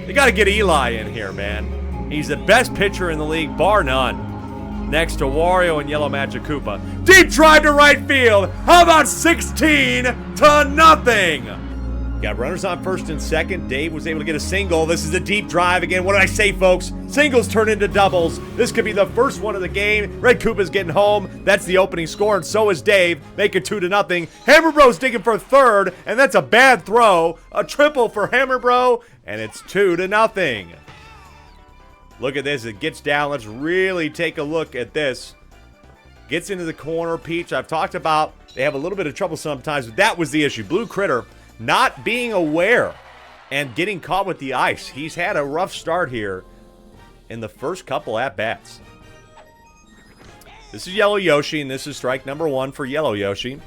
You got to get Eli in here, man. He's the best pitcher in the league, bar none. Next to Wario and Yellow Magic Koopa. Deep drive to right field. How about 16-0? Got runners on first and second. Dave was able to get a single. This is a deep drive again. What did I say, folks? Singles turn into doubles. This could be the first one of the game. Red Koopa's getting home. That's the opening score, and so is Dave. Make it 2-0. Hammer Bro's digging for third, and that's a bad throw. A triple for Hammer Bro, and it's 2-0. Look at this. It gets down. Let's really take a look at this. Gets into the corner. Peach, I've talked about, they have a little bit of trouble sometimes, but that was the issue. Blue Critter not being aware and getting caught with the ice. He's had a rough start here in the first couple at-bats. This is Yellow Yoshi, and this is strike number 1 for Yellow Yoshi.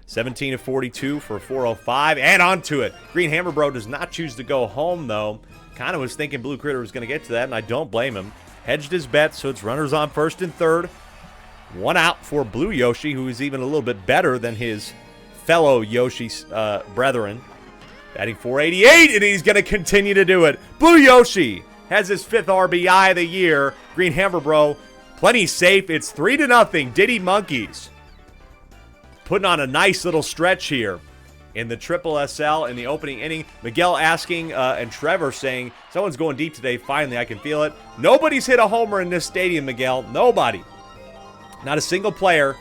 17 of 42 for 405, and onto it. Green Hammer Bro does not choose to go home, though. Kind of was thinking Blue Critter was going to get to that, and I don't blame him. Hedged his bet, so it's runners on first and third. One out for Blue Yoshi, who is even a little bit better than his fellow Yoshi brethren. Batting 488, and he's going to continue to do it. Blue Yoshi has his 5th RBI of the year. Green Hammer Bro, plenty safe. It's 3-0. Diddy Monkeys putting on a nice little stretch here in the SSSL in the opening inning. Miguel asking and Trevor saying, someone's going deep today. Finally, I can feel it. Nobody's hit a homer in this stadium, Miguel. Nobody. Not a single player.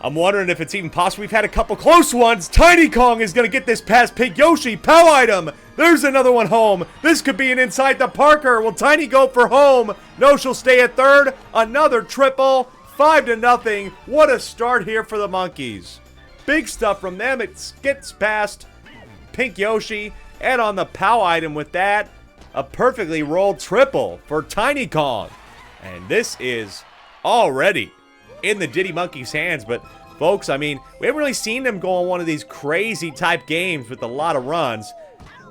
I'm wondering if it's even possible. We've had a couple close ones. Tiny Kong is going to get this past Pink Yoshi. Pow item. There's another one home. This could be an inside the Parker. Will Tiny go for home? No, she'll stay at third. Another triple. 5-0. What a start here for the Monkeys. Big stuff from them. It gets past Pink Yoshi. And on the Pow item with that, a perfectly rolled triple for Tiny Kong. And this is already in the Diddy Monkeys' hands. But folks, I mean, we haven't really seen them go on one of these crazy type games with a lot of runs.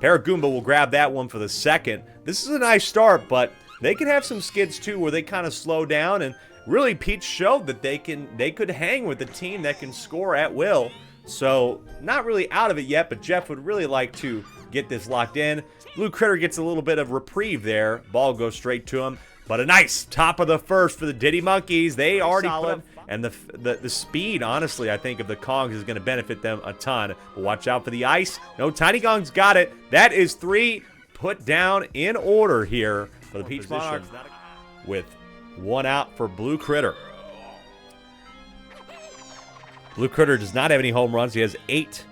Paragoomba will grab that one for the second. This is a nice start, but they can have some skids too where they kind of slow down, and really Peach showed that they could hang with a team that can score at will. So not really out of it yet, but Jeff would really like to get this locked in. Blue Critter gets a little bit of reprieve there. Ball goes straight to him. But a nice top of the first for the Diddy Monkeys. They already solid. And the speed, honestly, I think, of the Kongs is going to benefit them a ton. But watch out for the ice. No, Tiny Kong's got it. That is 3 put down in order here for the Peach Monarchs. With 1 out for Blue Critter. Blue Critter does not have any home runs. He has 8.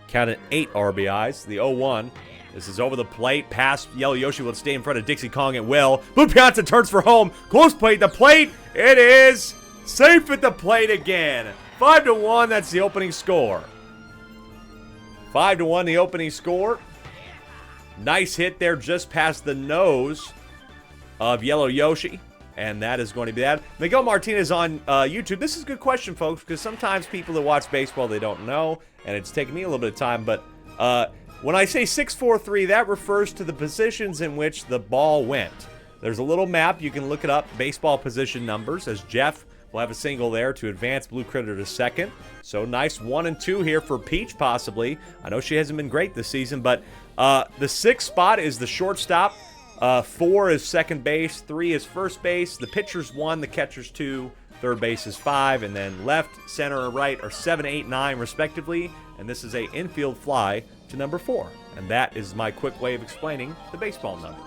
Counted 8 RBIs. The 0-1. This is over the plate. Past Yellow Yoshi will stay in front of Dixie Kong at will. Blue Piazza turns for home. Close plate. The plate. It is safe at the plate again. 5-1. That's the opening score. 5-1 the opening score. Nice hit there just past the nose of Yellow Yoshi. And that is going to be that. Miguel Martinez on YouTube. This is a good question, folks, because sometimes people that watch baseball, they don't know. And it's taken me a little bit of time. But when I say 6-4-3, that refers to the positions in which the ball went. There's a little map. You can look it up. Baseball position numbers, as Jeff will have a single there to advance Blue Critter to second. So nice 1 and 2 here for Peach, possibly. I know she hasn't been great this season, but the 6th spot is the shortstop. 4 is second base. 3 is first base. The pitcher's 1, the catcher's 2. Third base is 5, and then left, center, and right are 7, 8, 9, respectively. And this is a infield fly to number 4. And that is my quick way of explaining the baseball numbers.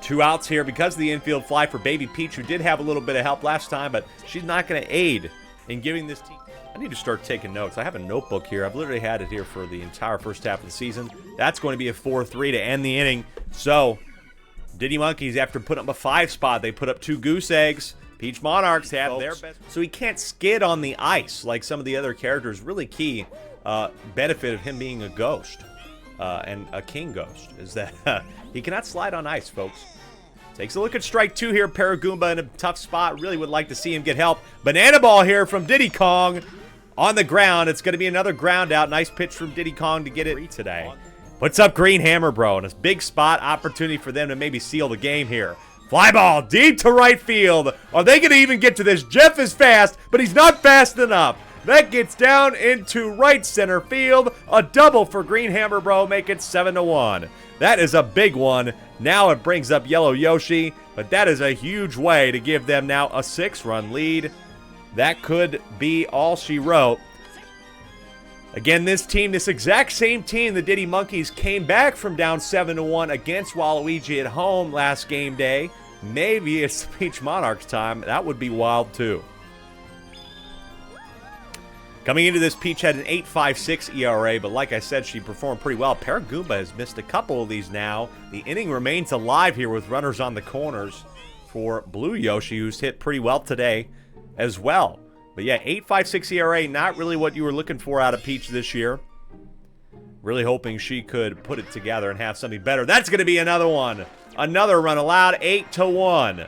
2 outs here because of the infield fly for Baby Peach, who did have a little bit of help last time, but she's not going to aid in giving this team. I need to start taking notes. I have a notebook here. I've literally had it here for the entire first half of the season. That's going to be a 4-3 to end the inning. So, Diddy Monkeys, after putting up a 5 spot, they put up 2 goose eggs. Peach Monarchs have their best. So he can't skid on the ice like some of the other characters. Really key benefit of him being a ghost and a king ghost is that he cannot slide on ice, folks. Takes a look at strike 2 here. Paragoomba in a tough spot. Really would like to see him get help. Banana ball here from Diddy Kong on the ground. It's going to be another ground out. Nice pitch from Diddy Kong to get it today. Puts up Green Hammer Bro in a big spot. Opportunity for them to maybe seal the game here. Fly ball deep to right field. Are they going to even get to this? Jeff is fast, but he's not fast enough. That gets down into right center field. A double for Greenhammer Bro, make it 7-1. That is a big one. Now it brings up Yellow Yoshi, but that is a huge way to give them now a 6-run lead. That could be all she wrote. Again, this team, this exact same team, the Diddy Monkeys, came back from down 7-1 against Waluigi at home last game day. Maybe it's the Peach Monarchs time. That would be wild, too. Coming into this, Peach had an 8.56 ERA, but like I said, she performed pretty well. Paragoomba has missed a couple of these now. The inning remains alive here with runners on the corners for Blue Yoshi, who's hit pretty well today as well. But yeah, 8.56 ERA, not really what you were looking for out of Peach this year. Really hoping she could put it together and have something better. That's going to be another one. Another run allowed, 8-1.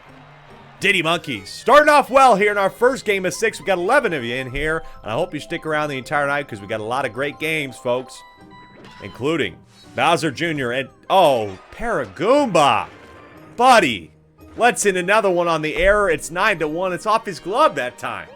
Diddy Monkeys starting off well here in our first game of 6. We got 11 of you in here, and I hope you stick around the entire night because we got a lot of great games, folks, including Bowser Jr. and, oh, Paragoomba. Buddy, lets in another one on the error. It's 9-1. It's off his glove that time.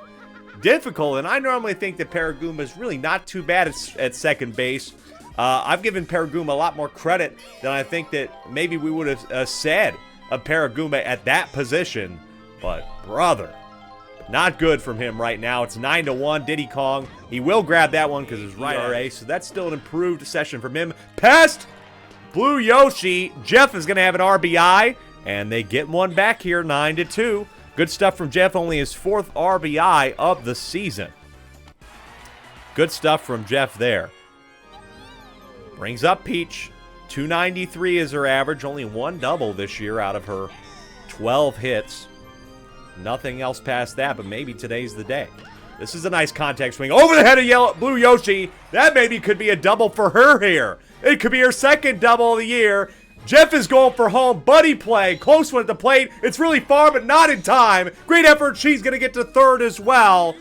Difficult, and I normally think that Paragoomba is really not too bad at second base. I've given Paragoomba a lot more credit than I think that maybe we would have said of Paragoomba at that position. But, brother, not good from him right now. It's 9-1. Diddy Kong, he will grab that one because it's right ERA, so that's still an improved session from him. Past Blue Yoshi. Jeff is going to have an RBI, and they get one back here, 9-2. Good stuff from Jeff, only his 4th RBI of the season. Good stuff from Jeff there. Brings up Peach. 293 is her average. Only 1 double this year out of her 12 hits. Nothing else past that, but maybe today's the day. This is a nice contact swing over the head of Blue Yoshi. That maybe could be a double for her here. It could be her 2nd double of the year. Jeff is going for home. Buddy play. Close one at the plate. It's really far, but not in time. Great effort. She's going to get to 3rd as well.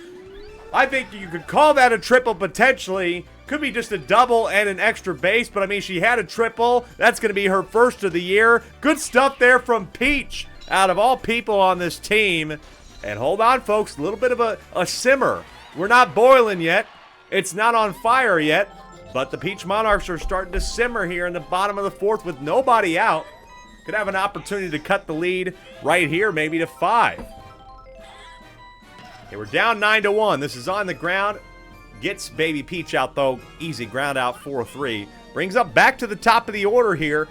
I think you could call that a triple potentially. Could be just a double and an extra base, but I mean, she had a triple. That's going to be her 1st of the year. Good stuff there from Peach, out of all people on this team. And hold on, folks, a little bit of a simmer. We're not boiling yet. It's not on fire yet, but the Peach Monarchs are starting to simmer here in the bottom of the 4th with nobody out. Could have an opportunity to cut the lead right here, maybe to 5. Okay, we're down 9-1. This is on the ground. Gets Baby Peach out, though. Easy ground out, 4-3. Brings up back to the top of the order here.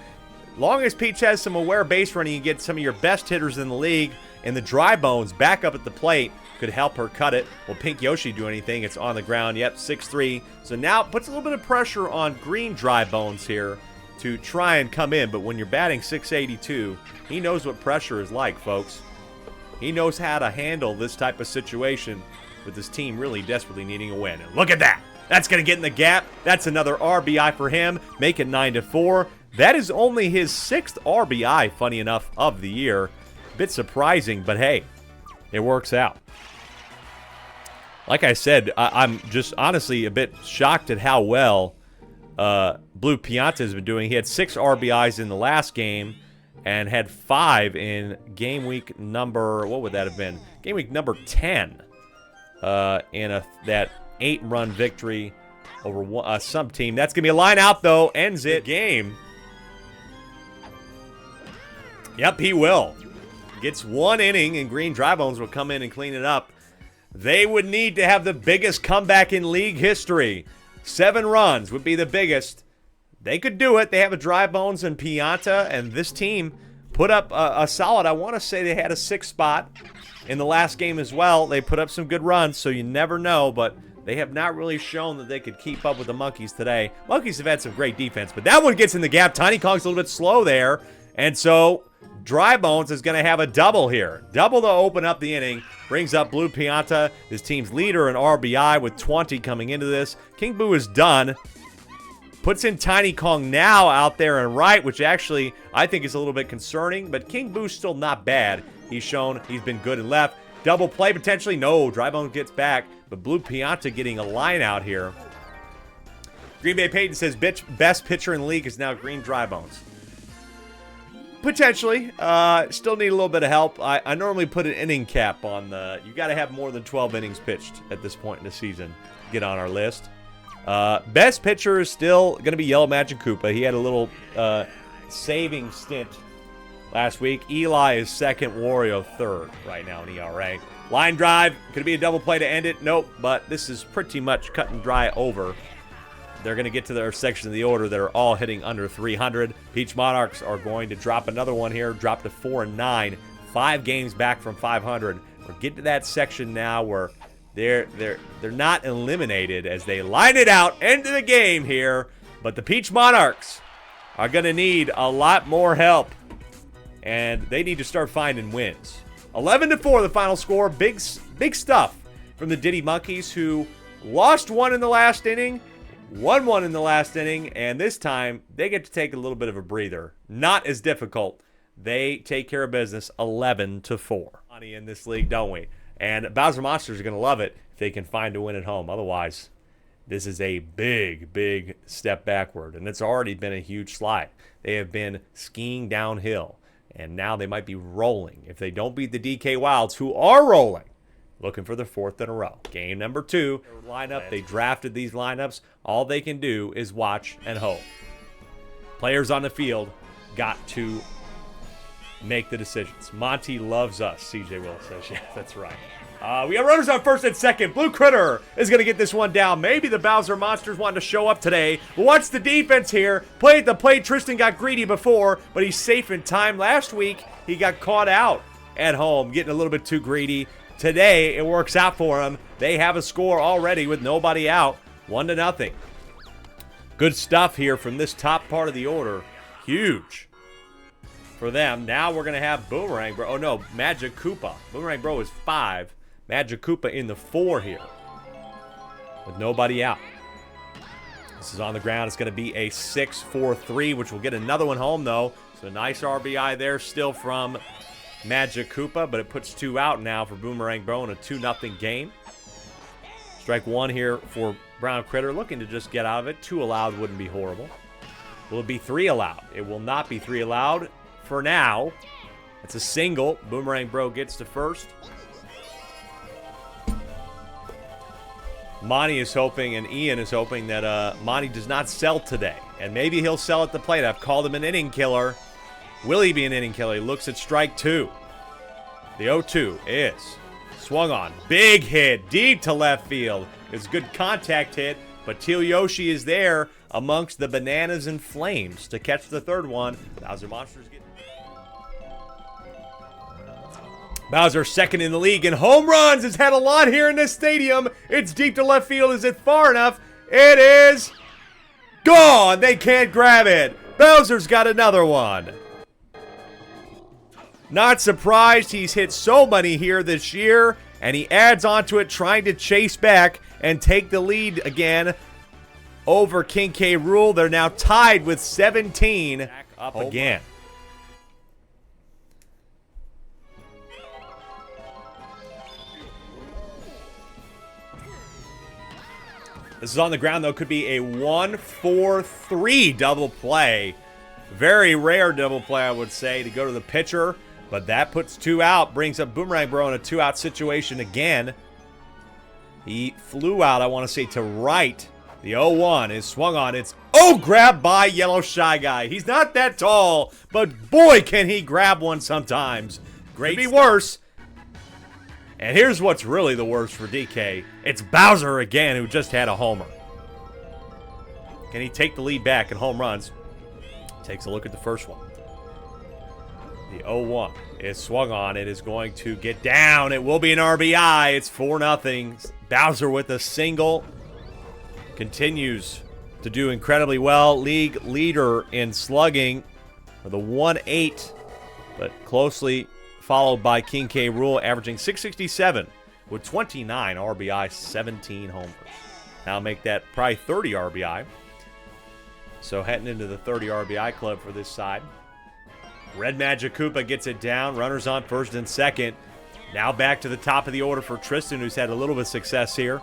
Long as Peach has some aware base running, you get some of your best hitters in the league. And the Dry Bones back up at the plate could help her cut it. Will Pink Yoshi do anything? It's on the ground. Yep, 6-3. So now it puts a little bit of pressure on Green Dry Bones here to try and come in. But when you're batting .682, he knows what pressure is like, folks. He knows how to handle this type of situation with his team really desperately needing a win. And look at that. That's going to get in the gap. That's another RBI for him. Make it 9-4. That is only his 6th RBI, funny enough, of the year. Bit surprising, but hey, it works out. Like I said, I'm just honestly a bit shocked at how well Blue Pianta has been doing. He had 6 RBIs in the last game and had 5 in game week number, what would that have been? Game week number 10. In that 8-run victory over some team. That's going to be a line out, though. Ends it. Game. Yep, he will. Gets 1 inning, and Green Dry Bones will come in and clean it up. They would need to have the biggest comeback in league history. 7 runs would be the biggest. They could do it. They have a Dry Bones and Pianta, and this team put up a solid, I want to say they had a 6th spot. In the last game as well, they put up some good runs, so you never know, but they have not really shown that they could keep up with the Monkeys today. Monkeys have had some great defense, but that one gets in the gap. Tiny Kong's a little bit slow there, and so Dry Bones is going to have a double here. Double to open up the inning. Brings up Blue Pianta, his team's leader in RBI with 20 coming into this. King Boo is done. Puts in Tiny Kong now out there and right, which actually I think is a little bit concerning, but King Boo's still not bad. He's shown he's been good and left. Double play potentially. No, Dry Bones gets back, but Blue Pianta getting a line out here. Green Bay Peyton says best pitcher in the league is now Green Dry Bones. Potentially. Still need a little bit of help. I normally put an inning cap on the... You got to have more than 12 innings pitched at this point in the season to get on our list. Best pitcher is still going to be Yellow Magic Koopa. He had a little saving stint last week. Eli is second, Wario third right now in ERA. Line drive. Could it be a double play to end it? Nope. But this is pretty much cut and dry over. They're going to get to their section of the order that are all hitting under 300. Peach Monarchs are going to drop another one here, drop to 4-9, 5 games back from 500. We're getting to that section now where they're not eliminated as they line it out into the game here. But the Peach Monarchs are going to need a lot more help, and they need to start finding wins. 11-4, the final score. Big stuff from the Diddy Monkeys, who lost one in the last inning. Won one in the last inning, and this time they get to take a little bit of a breather. Not as difficult. They take care of business 11-4. Money in this league, don't we? And Bowser Monsters are going to love it if they can find a win at home. Otherwise, this is a big step backward, and it's already been a huge slide. They have been skiing downhill, and now they might be rolling. If they don't beat the DK Wilds, who are rolling, looking for the 4th in a row. Game number 2. Lineup. They drafted these lineups. All they can do is watch and hope. Players on the field got to make the decisions. Monty loves us, CJ Will says. Yeah, that's right. We have runners on first and second. Blue Critter is going to get this one down. Maybe the Bowser Monsters wanted to show up today. But watch the defense here. Play at the plate. Tristan got greedy before, but he's safe in time. Last week, he got caught out at home, getting a little bit too greedy. Today, it works out for them. They have a score already with nobody out. 1-0. Good stuff here from this top part of the order. Huge for them. Now we're going to have Boomerang Bro. Oh, no, Magic Koopa. Boomerang Bro is 5. Magic Koopa in the 4 here with nobody out. This is on the ground. It's going to be a 6-4-3, which will get another one home, though. So nice RBI there still from Magic Koopa, but it puts 2 out now for Boomerang Bro in a 2-0 game. Strike 1 here for Brown Critter, looking to just get out of it. 2 allowed wouldn't be horrible. Will it be 3 allowed? It will not be 3 allowed for now. It's a single. Boomerang Bro gets to first. Monty is hoping, and Ian is hoping that Monty does not sell today. And maybe he'll sell at the plate. I've called him an inning killer. Will he be an inning killer? He looks at strike 2. The 0-2 is swung on. Big hit deep to left field. It's a good contact hit, but Teal Yoshi is there amongst the bananas and flames to catch the 3rd one. Bowser Monsters get... Bowser second in the league in home runs. Has had a lot here in this stadium. It's deep to left field. Is it far enough? It is gone. They can't grab it. Bowser's got another one. Not surprised. He's hit so many here this year, and he adds on to it, trying to chase back and take the lead again over King K. Rool. They're now tied with 17. Back up again. This is on the ground, though. Could be a 1-4-3 double play. Very rare double play, I would say, to go to the pitcher. But that puts 2 out, brings up Boomerang Bro in a 2-out situation again. He flew out, I want to say, to right. The 0-1 is swung on. It's, grabbed by Yellow Shy Guy. He's not that tall, but boy, can he grab one sometimes. Great. Could be worse. And here's what's really the worst for DK. It's Bowser again, who just had a homer. Can he take the lead back in home runs? Takes a look at the first one. The 0-1 is swung on. It is going to get down. It will be an RBI. It's 4-0. Bowser with a single. Continues to do incredibly well. League leader in slugging with a 1-8, but closely followed by King K. Rool, averaging 667 with 29 RBI, 17 homers. Now make that probably 30 RBI. So heading into the 30 RBI club for this side. Red Magic Koopa gets it down. Runners on first and second. Now back to the top of the order for Tristan, who's had a little bit of success here.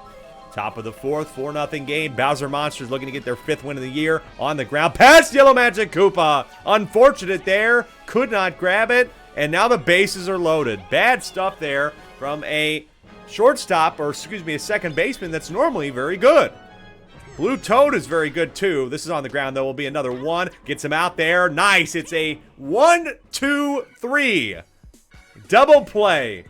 Top of the fourth, 4-0 game. Bowser Monsters looking to get their 5th win of the year on the ground. Past Yellow Magic Koopa. Unfortunate there. Could not grab it. And now the bases are loaded. Bad stuff there from a shortstop, or excuse me, a second baseman that's normally very good. Blue Toad is very good too. This is on the ground though. Will be another one. Gets him out there. Nice. It's a 1-2-3 double play.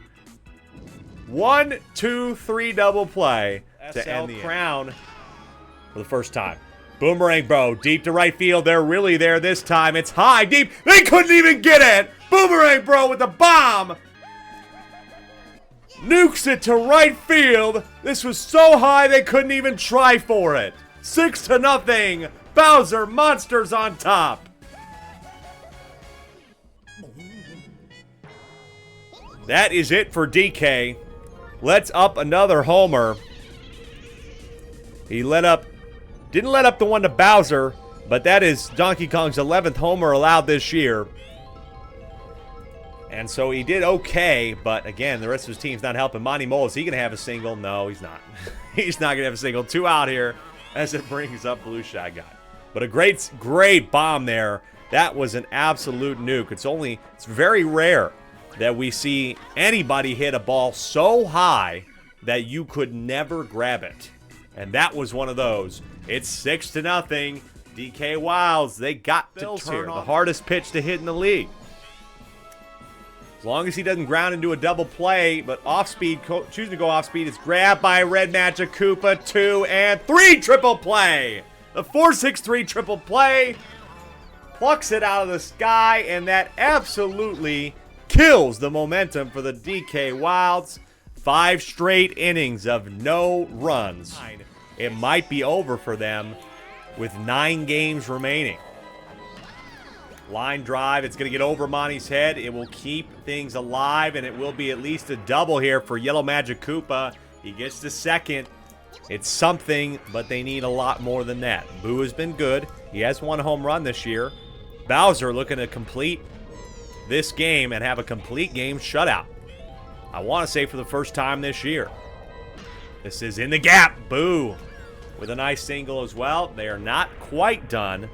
1-2-3 double play to end the crown for the first time. Boomerang Bro, deep to right field. They're really there this time. It's high, deep. They couldn't even get it. Boomerang Bro with the bomb. Nukes it to right field. This was so high they couldn't even try for it. 6-0. Bowser Monsters on top. That is it for DK. Let's up another homer. He didn't let up the one to Bowser, but that is Donkey Kong's 11th homer allowed this year. And so he did okay, but again, the rest of his team's not helping. Monty Mole, is he going to have a single? No, he's not. He's not going to have a single. 2 out here as it brings up Blue Shy Guy. But a great bomb there. That was an absolute nuke. It's very rare that we see anybody hit a ball so high that you could never grab it. And that was one of those. It's 6-0. DK Wilds, they got to turn the hardest pitch to hit in the league. As long as he doesn't ground into a double play, but off speed, choosing to go off speed, it's grabbed by Red Magic Koopa. 2 and 3 triple play. The 4-6-3 triple play plucks it out of the sky, and that absolutely kills the momentum for the DK Wilds. 5 straight innings of no runs. It might be over for them with 9 games remaining. Line drive, it's going to get over Monty's head. It will keep things alive, and it will be at least a double here for Yellow Magic Koopa. He gets to second. It's something, but they need a lot more than that. Boo has been good. He has 1 home run this year. Bowser looking to complete this game and have a complete game shutout. I want to say for the first time this year. This is in the gap. Boo with a nice single as well. They are not quite done.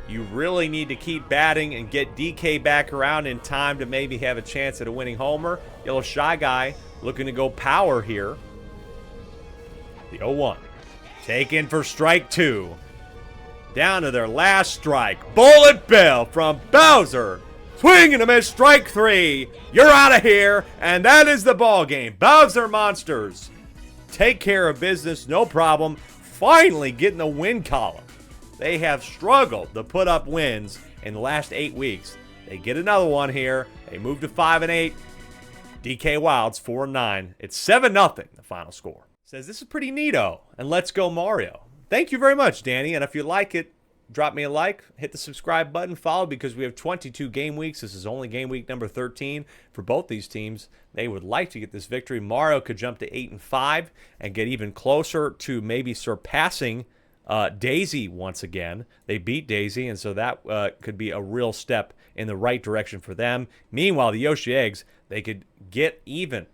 You really need to keep batting and get DK back around in time to maybe have a chance at a winning homer. Yellow Shy Guy looking to go power here. The 0-1. Taken for strike 2. Down to their last strike. Bullet Bill from Bowser. Swing and a miss. Strike 3. You're out of here. And that is the ball game. Bowser Monsters take care of business. No problem. Finally getting the win column. They have struggled to put up wins in the last 8 weeks. They get another one here. They move to 5-8. DK Wilds 4-9. It's 7-0, the final score. Says this is pretty neato. And let's go Mario. Thank you very much, Danny. And if you like it, drop me a like, hit the subscribe button, follow, because we have 22 game weeks. This is only game week number 13 for both these teams. They would like to get this victory. Mario could jump to 8-5 and get even closer to maybe surpassing Daisy once again. They beat Daisy, and so that could be a real step in the right direction for them. Meanwhile, the Yoshi Eggs, they could get even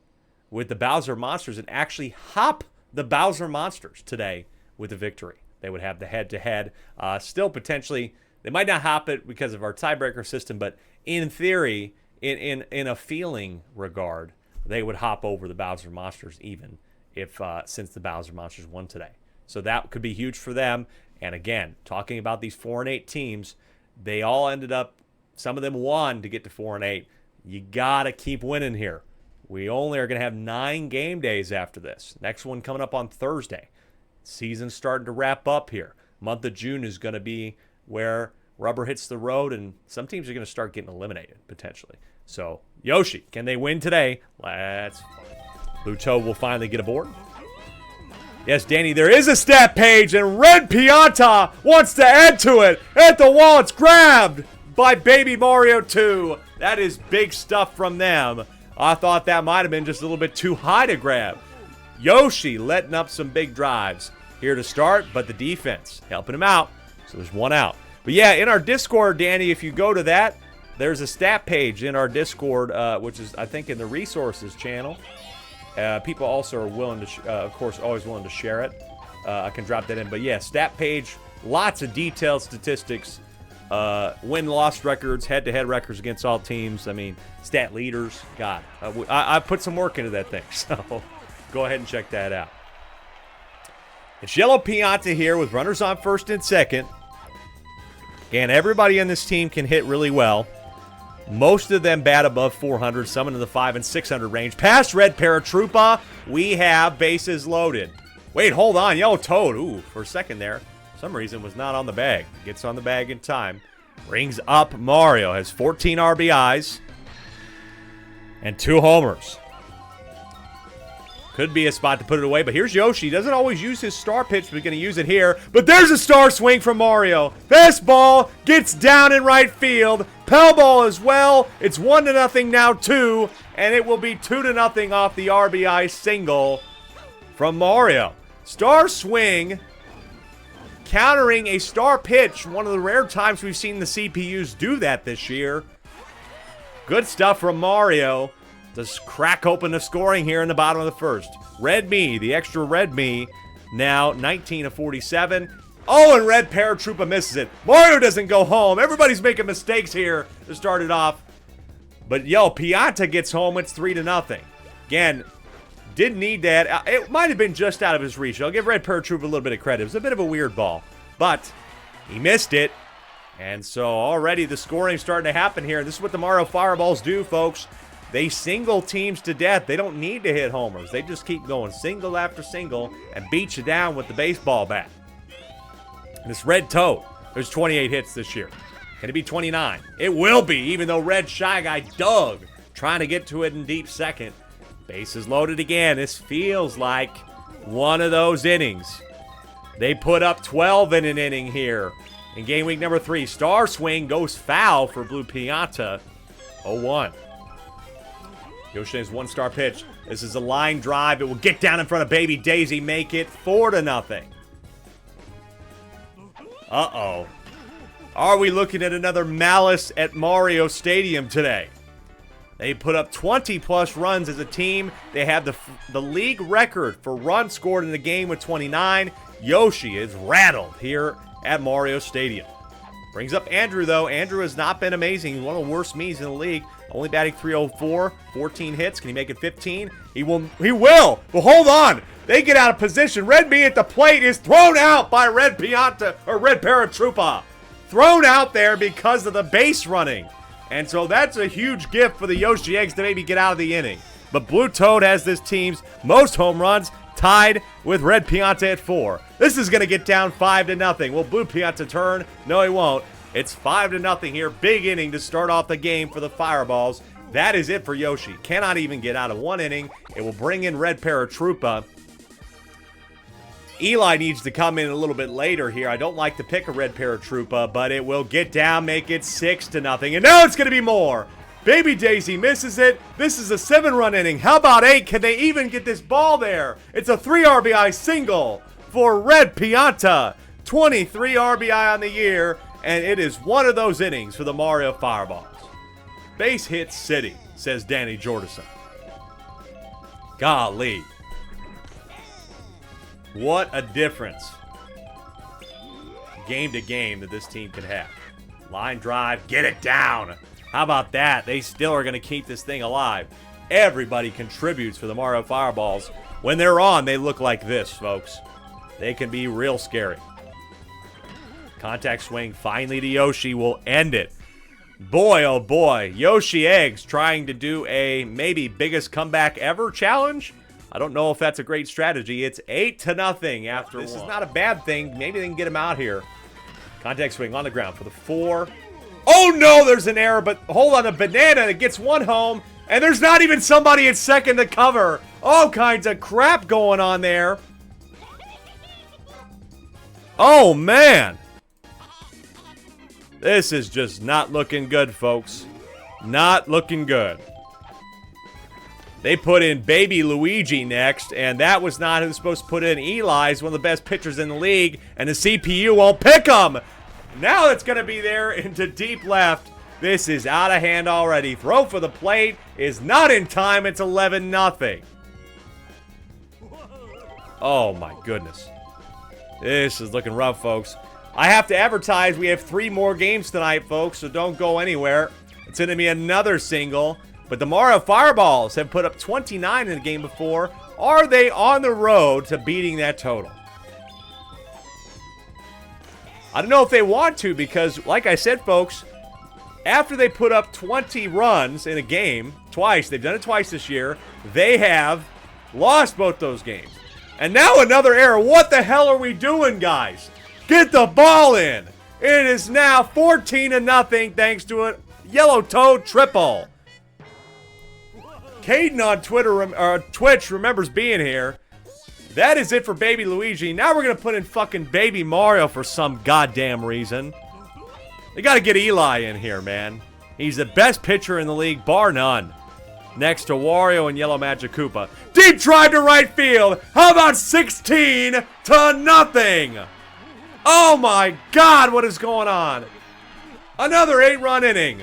with the Bowser Monsters and actually hop the Bowser Monsters today with a victory. They would have the head-to-head. Still potentially, they might not hop it because of our tiebreaker system, but in theory, in a feeling regard, they would hop over the Bowser Monsters even if since the Bowser Monsters won today. So that could be huge for them. And again, talking about these 4-8 teams, they all ended up, some of them won to get to 4-8. You got to keep winning here. We only are going to have 9 game days after this. Next one coming up on Thursday. Season's starting to wrap up here. Month of June is going to be where rubber hits the road, and some teams are going to start getting eliminated, potentially. So, Yoshi, can they win today? Let's find. Blue Toad will finally get aboard. Yes, Danny, there is a stat page, and Red Pianta wants to add to it. At the wall, it's grabbed by Baby Mario 2. That is big stuff from them. I thought that might have been just a little bit too high to grab. Yoshi letting up some big drives here to start, but the defense helping him out. So there's 1 out. But yeah, in our Discord, Danny, if you go to that, there's a stat page in our Discord, which is, I think, in the resources channel. People also are willing to, of course, always willing to share it. I can drop that in. But yeah, stat page, lots of detailed statistics, win-loss records, head-to-head records against all teams. I mean, stat leaders. God, I put some work into that thing. So go ahead and check that out. It's Yellow Pianta here with runners on first and second. Again, everybody on this team can hit really well. Most of them bat above 400, some into the 500 and 600 range. Past Red Paratroopa, we have bases loaded. Wait, hold on. Yellow Toad, ooh, for a second there, for some reason was not on the bag. Gets on the bag in time. Brings up Mario, has 14 RBIs and 2 homers. Could be a spot to put it away, but here's Yoshi. He doesn't always use his star pitch, but he's going to use it here. But there's a star swing from Mario. This ball gets down in right field. Pell ball as well. It's 1-0 now, 2, and it will be 2-0 off the RBI single from Mario. Star swing, countering a star pitch. One of the rare times we've seen the CPUs do that this year. Good stuff from Mario. Just crack open the scoring here in the bottom of the first. Red Me, the extra Red Me, now 19 of 47. Oh, and Red Paratroopa misses it. Mario doesn't go home. Everybody's making mistakes here to start it off. But, yo, Pianta gets home. It's 3-0. Again, didn't need that. It might have been just out of his reach. I'll give Red Paratroopa a little bit of credit. It was a bit of a weird ball. But he missed it. And so already the scoring starting to happen here. This is what the Mario Fireballs do, folks. They single teams to death. They don't need to hit homers. They just keep going single after single and beat you down with the baseball bat. This Red Toad, there's 28 hits this year. Can it be 29? It will be, even though Red Shy Guy Doug trying to get to it in deep second. Bases loaded again. This feels like one of those innings. They put up 12 in an inning here in game week number 3. Star swing goes foul for Blue Pianta. 0-1. Yoshi's 1-star pitch. This is a line drive. It will get down in front of Baby Daisy, make it 4-0. Uh-oh. Are we looking at another malice at Mario Stadium today? They put up 20-plus runs as a team. They have the league record for runs scored in a game with 29. Yoshi is rattled here at Mario Stadium. Brings up Andrew, though. Andrew has not been amazing. He's one of the worst me's in the league. Only batting .304, 14 hits. Can he make it 15? He will. He will. Well, hold on. They get out of position. Red Me at the plate is thrown out by Red Pianta, or Red Paratroopa. Thrown out there because of the base running. And so that's a huge gift for the Yoshi Eggs to maybe get out of the inning. But Blue Toad has this team's most home runs, tied with Red Pianta at 4. This is going to get down 5-0. Will Blue Pianta turn? No, he won't. It's 5-0 here. Big inning to start off the game for the Fireballs. That is it for Yoshi. Cannot even get out of one inning. It will bring in Red Paratroopa. Eli needs to come in a little bit later here. I don't like to pick a Red Paratroopa, but it will get down, make it 6-0. And now it's going to be more. Baby Daisy misses it. This is a 7-run inning. How about 8? Can they even get this ball there? It's a 3 RBI single for Red Pianta. 23 RBI on the year. And it is one of those innings for the Mario Fireballs. Base hit city, says Danny Jordison. Golly. What a difference game to game that this team can have. Line drive, get it down. How about that? They still are going to keep this thing alive. Everybody contributes for the Mario Fireballs. When they're on, they look like this, folks. They can be real scary. Contact swing finally to Yoshi will end it. Boy, oh boy. Yoshi Eggs trying to do a maybe biggest comeback ever challenge. I don't know if that's a great strategy. It's 8-0 after this one. Is not a bad thing. Maybe they can get him out here. Contact swing on the ground for the 4. Oh no, there's an error, but hold on. A banana that gets one home, and there's not even somebody at second to cover. All kinds of crap going on there. Oh man. This is just not looking good, folks. Not looking good. They put in Baby Luigi next, and that was not who was supposed to put in. Eli's one of the best pitchers in the league, and the CPU won't pick him. Now it's going to be there into deep left. This is out of hand already. Throw for the plate is not in time. It's 11-0. Oh, my goodness. This is looking rough, folks. I have to advertise we have 3 more games tonight, folks, so don't go anywhere. It's going to be another single. But the Mario Fireballs have put up 29 in the game before. Are they on the road to beating that total? I don't know if they want to because, like I said, folks, after they put up 20 runs in a game, twice, they've done it twice this year, they have lost both those games. And now another error. What the hell are we doing, guys? Get the ball in. It is now 14-0 thanks to a yellow toad triple. Caden on Twitch remembers being here. That is it for Baby Luigi. Now we're going to put in fucking Baby Mario for some goddamn reason. They got to get Eli in here, man. He's the best pitcher in the league, bar none. Next to Wario and Yellow Magic Koopa. Deep drive to right field. How about 16-0? Oh my God, what is going on? Another 8-run inning.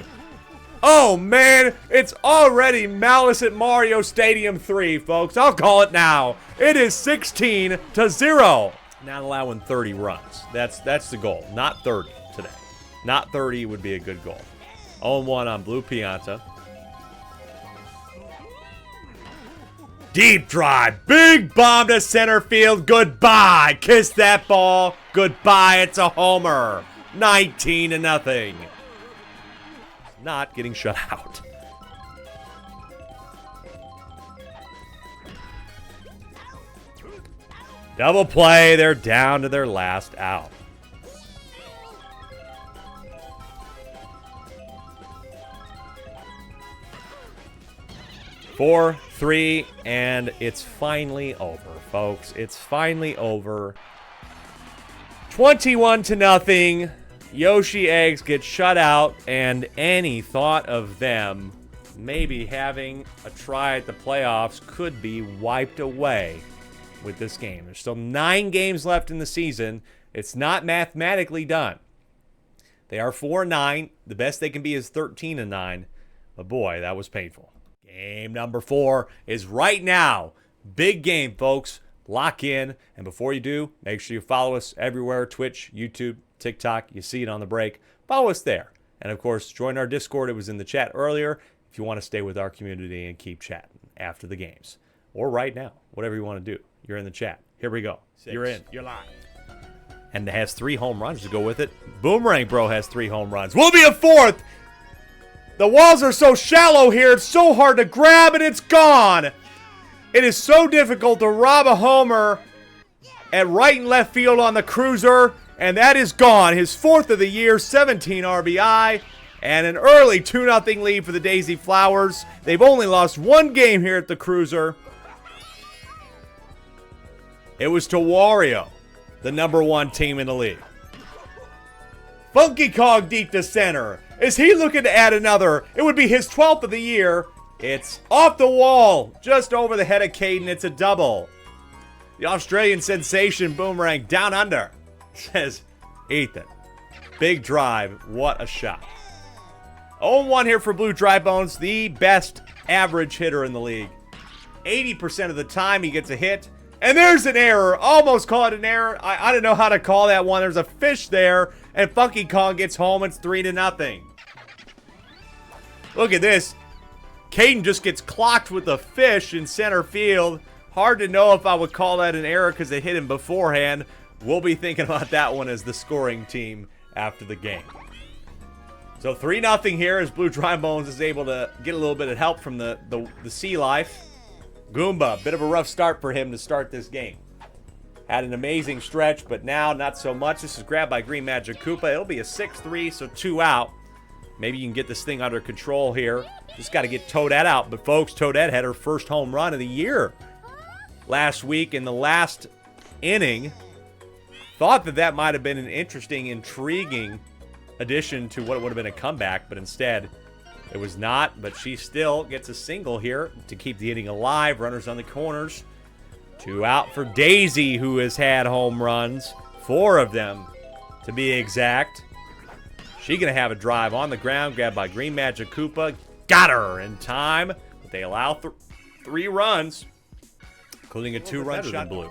Oh man, it's already Malice at Mario Stadium 3, folks. I'll call it now. It is 16-0. Not allowing 30 runs. That's the goal. Not 30 today. Not 30 would be a good goal. 0-1 on Blue Pianta. Deep drive. Big bomb to center field. Goodbye. Kiss that ball. Goodbye. It's a homer. 19-0. Not getting shut out. Double play. They're down to their last out. Four, 3, and it's finally over, folks. It's finally over. 21-0. Yoshi Eggs get shut out, and any thought of them maybe having a try at the playoffs could be wiped away with this game. There's still 9 games left in the season. It's not mathematically done. They are 4-9. The best they can be is 13-9. But boy, that was painful. Game number 4 is right now. Big game, folks. Lock in. And before you do, make sure you follow us everywhere. Twitch, YouTube, TikTok. You see it on the break. Follow us there. And, of course, join our Discord. It was in the chat earlier if you want to stay with our community and keep chatting after the games. Or right now. Whatever you want to do. You're in the chat. Here we go. 6. You're in. You're live. And it has 3 home runs to go with it. Boomerang Bro has 3 home runs. Will be a 4th. The walls are so shallow here, it's so hard to grab, and it's gone. It is so difficult to rob a homer at right and left field on the cruiser, and that is gone. His 4th of the year, 17 RBI, and an early 2-0 lead for the Daisy Flowers. They've only lost 1 game here at the cruiser. It was to Wario, the #1 team in the league. Funky Kong deep to center. Is he looking to add another? It would be his 12th of the year. It's off the wall, just over the head of Caden. It's a double. The Australian sensation Boomerang down under, says Ethan. Big drive. What a shot. 0-1 here for Blue Dry Bones, the best average hitter in the league. 80% of the time he gets a hit. And there's an error. Almost call it an error. I don't know how to call that one. There's a fish there. And Funky Kong gets home. It's 3-0. Look at this. Caden just gets clocked with a fish in center field. Hard to know if I would call that an error because they hit him beforehand. We'll be thinking about that one as the scoring team after the game. So 3-0 here as Blue Dry Bones is able to get a little bit of help from the sea life. Goomba, bit of a rough start for him to start this game. Had an amazing stretch, but now not so much. This is grabbed by Green Magic Koopa. It'll be a 6-3, so 2 out. Maybe you can get this thing under control here. Just got to get Toadette out. But, folks, Toadette had her first home run of the year last week in the last inning. Thought that might have been an interesting, intriguing addition to what would have been a comeback, but instead it was not. But she still gets a single here to keep the inning alive. Runners on the corners. 2 out for Daisy, who has had home runs. 4 of them, to be exact. She going to have a drive on the ground, grabbed by Green Magic Koopa. Got her in time. But they allow 3 runs, including a 2-run shot. Blue.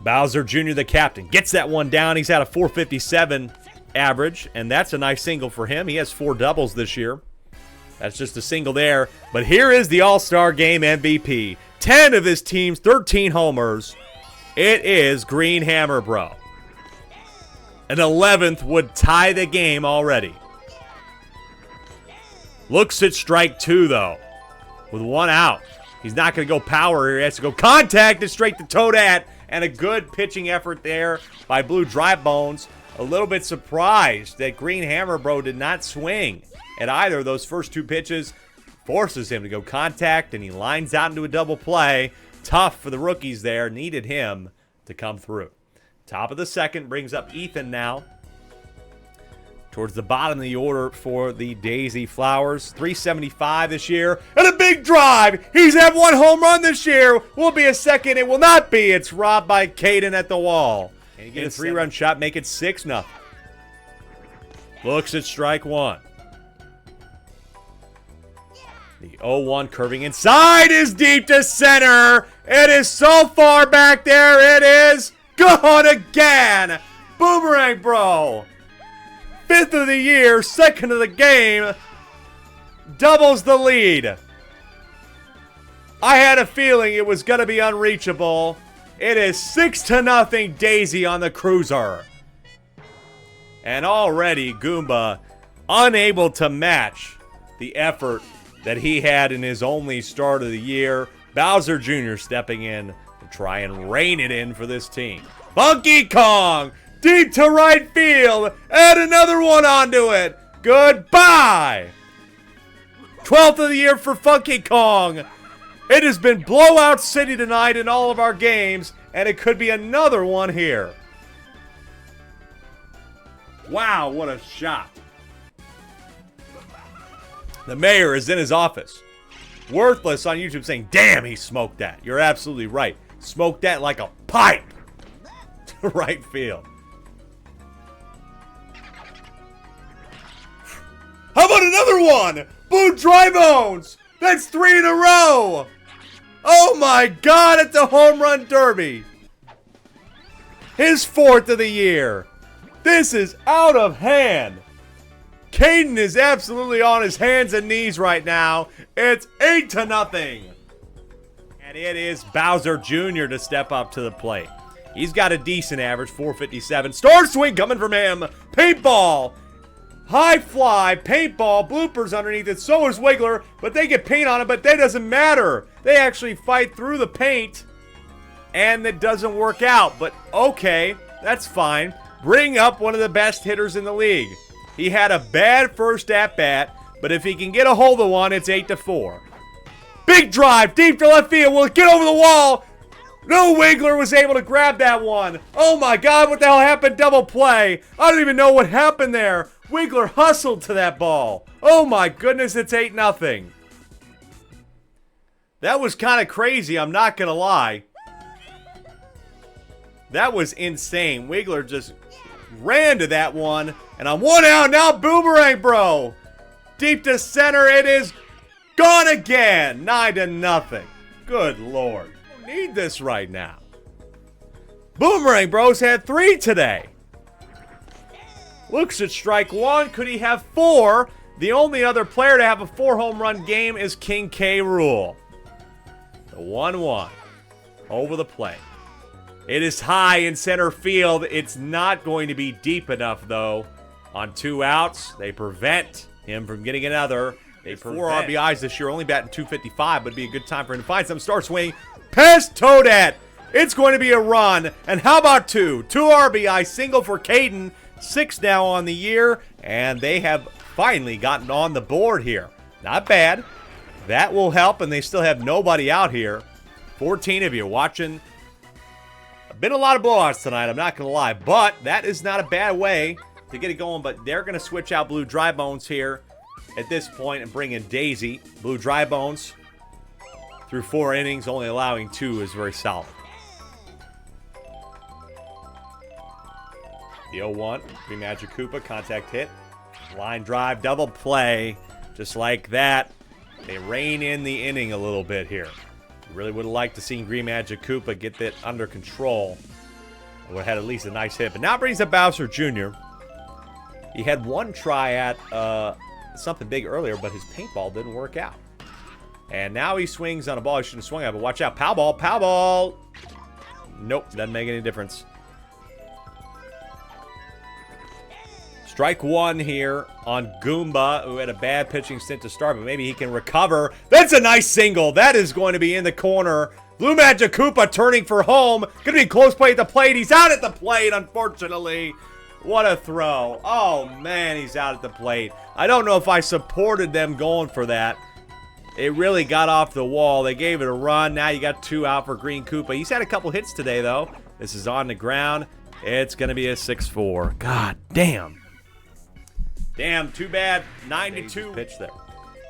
Bowser Jr., the captain, gets that one down. He's at a 457 average, and that's a nice single for him. He has 4 doubles this year. That's just a single there. But here is the All-Star Game MVP. 10 of his team's 13 homers. It is Green Hammer Bro. An 11th would tie the game already. Looks at strike 2, though, with 1 out. He's not going to go power here. He has to go contact it straight to Toadette. And a good pitching effort there by Blue Dry Bones. A little bit surprised that Green Hammer Bro did not swing at either of those first 2 pitches. Forces him to go contact, and he lines out into a double play. Tough for the rookies there. Needed him to come through. Top of the second brings up Ethan now. Towards the bottom of the order for the Daisy Flowers. 375 this year. And a big drive. He's had 1 home run this year. Will be a second. It will not be. It's robbed by Caden at the wall. And you get a 3-run shot. Make it 6-0. Looks at strike 1. The 0-1 curving inside is deep to center. It is so far back there. It is gone again. Boomerang Bro. 5th of the year, 2nd of the game, doubles the lead. I had a feeling it was going to be unreachable. It is 6-0 Daisy on the cruiser. And already Goomba unable to match the effort that he had in his only start of the year. Bowser Jr. stepping in to try and rein it in for this team. Funky Kong! Deep to right field. Add another one onto it. Goodbye. 12th of the year for Funky Kong. It has been blowout city tonight in all of our games, and it could be another one here. Wow, what a shot. The mayor is in his office. Worthless on YouTube saying, damn, he smoked that. You're absolutely right. Smoked that like a pipe. To right field. How about another one? Blue Dry Bones. That's 3 in a row. Oh my God, it's a home run derby. His 4th of the year. This is out of hand. Caden is absolutely on his hands and knees right now. It's 8-0. And it is Bowser Jr. to step up to the plate. He's got a decent average, 457. Star swing coming from him. Paintball. High fly, paintball, bloopers underneath it. So is Wiggler, but they get paint on it, but that doesn't matter. They actually fight through the paint, and it doesn't work out. But okay, that's fine. Bring up one of the best hitters in the league. He had a bad first at-bat, but if he can get a hold of one, it's 8-4. Big drive, deep to left field. Will it get over the wall? No, Wiggler was able to grab that one. Oh my God, what the hell happened? Double play. I don't even know what happened there. Wiggler hustled to that ball. Oh my goodness, it's 8-0. That was kind of crazy, I'm not going to lie. That was insane. Wiggler just ran to that one. And I'm 1 out now, Boomerang Bro. Deep to center, it is gone again. 9-0. Good Lord. I don't need this right now. Boomerang Bro's had 3 today. Looks at strike 1. Could he have 4? The only other player to have a 4 home run game is King K. Rool. The 1-1 over the plate. It is high in center field. It's not going to be deep enough, though. On 2 outs, they prevent him from getting another. They 4 RBIs this year, only batting .255, but it'd be a good time for him to find some. Star swing. Past Toadette. It's going to be a run. And how about 2? 2 RBI, single for Caden. 6 now on the year, and they have finally gotten on the board here. Not bad. That will help, and they still have nobody out here. 14 of you watching. Been a lot of blowouts tonight, I'm not going to lie, but that is not a bad way to get it going. But they're going to switch out Blue Dry Bones here at this point and bring in Daisy. Blue Dry Bones through 4 innings, only allowing 2 is very solid. The 0-1, Green Magic Koopa, contact hit. Line drive, double play. Just like that, they rein in the inning a little bit here. Really would have liked to see Green Magic Koopa get that under control. Would have had at least a nice hit. But now brings up Bowser Jr. He had one try at something big earlier, but his paintball didn't work out. And now he swings on a ball he shouldn't have swung at, but watch out. Pow ball, pow ball. Nope, doesn't make any difference. Strike one here on Goomba, who had a bad pitching stint to start, but maybe he can recover. That's a nice single. That is going to be in the corner. Blue Magic Koopa turning for home. Going to be close play at the plate. He's out at the plate, unfortunately. What a throw. Oh, man, he's out at the plate. I don't know if I supported them going for that. It really got off the wall. They gave it a run. Now you got 2 out for Green Koopa. He's had a couple hits today, though. This is on the ground. It's going to be a 6-4. God damn. Damn, too bad. 9-2 pitch there.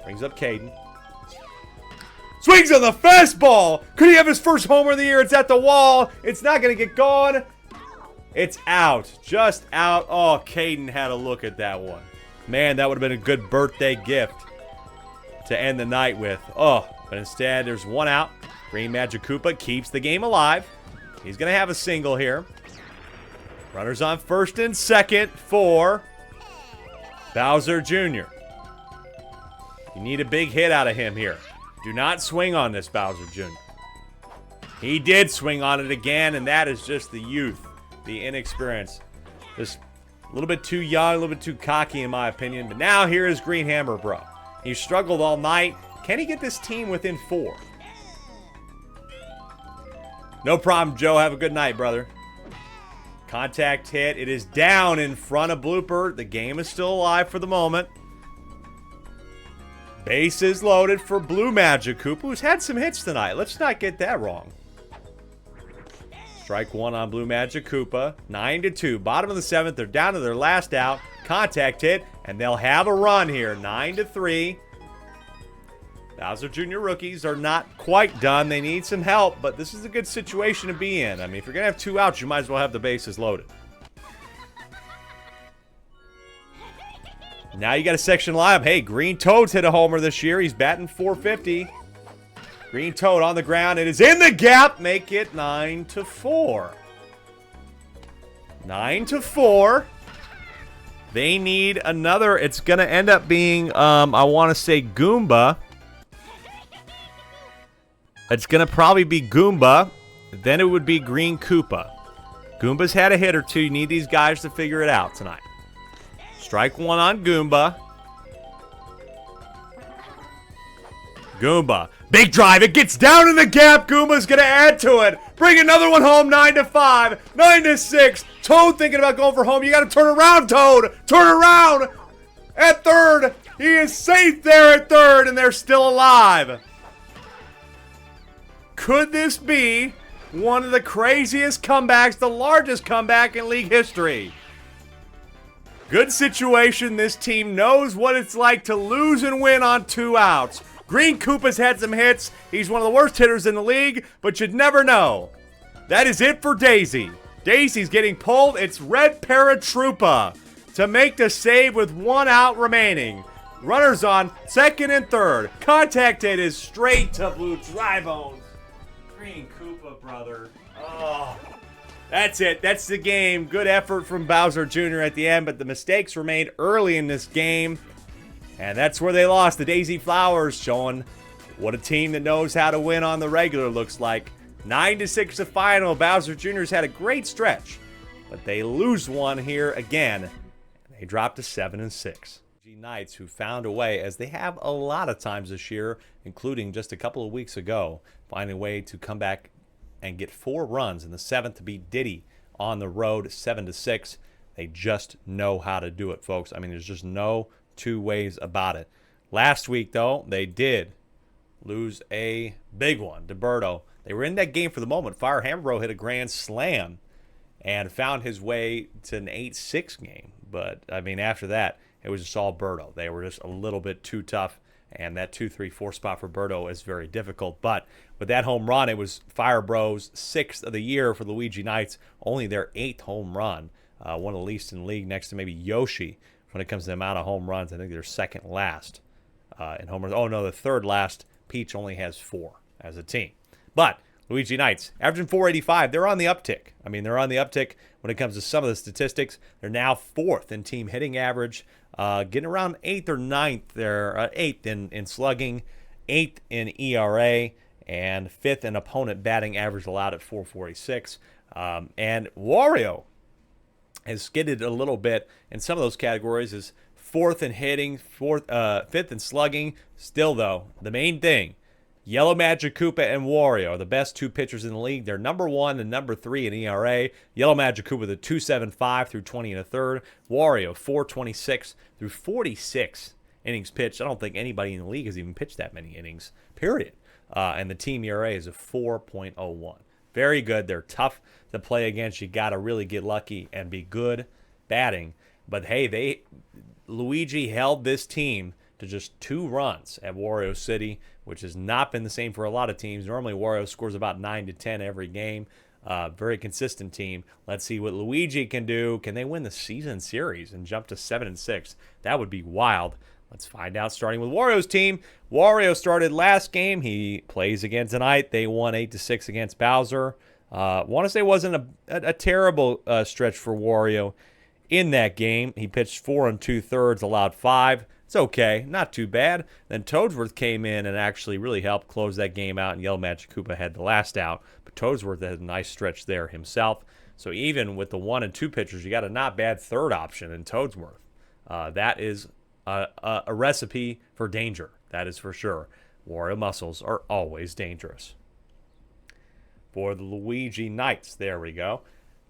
Brings up Caden. Swings on the fastball. Could he have his first homer of the year? It's at the wall. It's not going to get gone. It's out. Just out. Oh, Caden had a look at that one. Man, that would have been a good birthday gift to end the night with. Oh, but instead, there's 1 out. Green Magic Koopa keeps the game alive. He's going to have a single here. Runners on first and second for Bowser Jr. You need a big hit out of him here. Do not swing on this, Bowser Jr. He did swing on it again, and that is just the youth, the inexperience. Just a little bit too young, a little bit too cocky in my opinion. But now here is Green Hammer Bro. He struggled all night. Can he get this team within 4? No problem, Joe. Have a good night, brother. Contact hit. It is down in front of Blooper. The game is still alive for the moment. Bases loaded for Blue Magic Koopa, who's had some hits tonight. Let's not get that wrong. Strike one on Blue Magic Koopa. 9-2. Bottom of the 7th. They're down to their last out. Contact hit, and they'll have a run here. 9-3. Bowser Jr. rookies are not quite done. They need some help, but this is a good situation to be in. I mean, if you're going to have 2 outs, you might as well have the bases loaded. Now you got a section lineup. Hey, Green Toad's hit a homer this year. He's batting .450. Green Toad on the ground. It is in the gap. Make it 9-4. 9-4. They need another. It's going to end up being, I want to say Goomba. It's going to probably be Goomba. Then it would be Green Koopa. Goomba's had a hit or 2. You need these guys to figure it out tonight. Strike one on Goomba. Goomba. Big drive. It gets down in the gap. Goomba's going to add to it. Bring another one home. 9-5. 9-6. Toad thinking about going for home. You got to turn around, Toad. Turn around. At third. He is safe there at third, and they're still alive. Could this be one of the craziest comebacks, the largest comeback in league history? Good situation. This team knows what it's like to lose and win on 2 outs. Green Koopa's had some hits. He's one of the worst hitters in the league, but you'd never know. That is it for Daisy. Daisy's getting pulled. It's Red Paratroopa to make the save with 1 out remaining. Runners on second and third. Contact hit is straight to Blue Drybones. Green Koopa, brother. Oh. That's it. That's the game. Good effort from Bowser Jr. at the end, but the mistakes were made early in this game. And that's where they lost. The Daisy Flowers showing what a team that knows how to win on the regular looks like. 9-6 the final. Bowser Jr.'s had a great stretch, but they lose one here again. They drop to 7-6. Knights who found a way, as they have a lot of times this year, including just a couple of weeks ago, finding a way to come back and get 4 runs in the 7th to beat Diddy on the road, 7-6. They just know how to do it, folks. I mean, there's just no 2 ways about it. Last week, though, they did lose a big one to Berto. They were in that game for the moment. Fire Hambro hit a grand slam and found his way to an 8-6 game. But, I mean, after that, it was just all Berto. They were just a little bit too tough, and that 2-3-4 spot for Berto is very difficult. But with that home run, it was Fire Bros' 6th of the year for Luigi Knights, only their 8th home run, one of the least in the league, next to maybe Yoshi. When it comes to the amount of home runs, I think they're second last in home runs. Oh, no, the third last. Peach only has 4 as a team. But Luigi Knights, averaging 485. They're on the uptick. I mean, they're on the uptick when it comes to some of the statistics. They're now 4th in team hitting average, getting around 8th or 9th. They're 8th in slugging, 8th in ERA, and 5th in opponent batting average allowed at 446. And Wario has skidded a little bit in some of those categories, is 4th in hitting, 5th in slugging. Still, though, the main thing, Yellow Magic Koopa and Wario are the best 2 pitchers in the league. They're number 1 and number 3 in ERA. Yellow Magic Koopa, the 2.75 through 20 1/3. Wario, 4.26 through 46 innings pitched. I don't think anybody in the league has even pitched that many innings, period. And the team ERA is a 4.01. Very good. They're tough to play against. You got to really get lucky and be good batting. But, hey, Luigi held this team to just 2 runs at Wario City, which has not been the same for a lot of teams. Normally, Wario scores about 9 to 10 every game. Very consistent team. Let's see what Luigi can do. Can they win the season series and jump to 7-6? That would be wild. Let's find out, starting with Wario's team. Wario started last game. He plays again tonight. They won 8-6 against Bowser. Want to say it wasn't a terrible stretch for Wario in that game. He pitched 4 2/3, allowed 5. It's okay, not too bad. Then Toadsworth came in and actually really helped close that game out, and Yellow Magic Koopa had the last out. But Toadsworth had a nice stretch there himself. So even with the 1 and 2 pitchers, you got a not bad third option in Toadsworth. That is a recipe for danger. That is for sure. Wario muscles are always dangerous. For the Luigi Knights, there we go.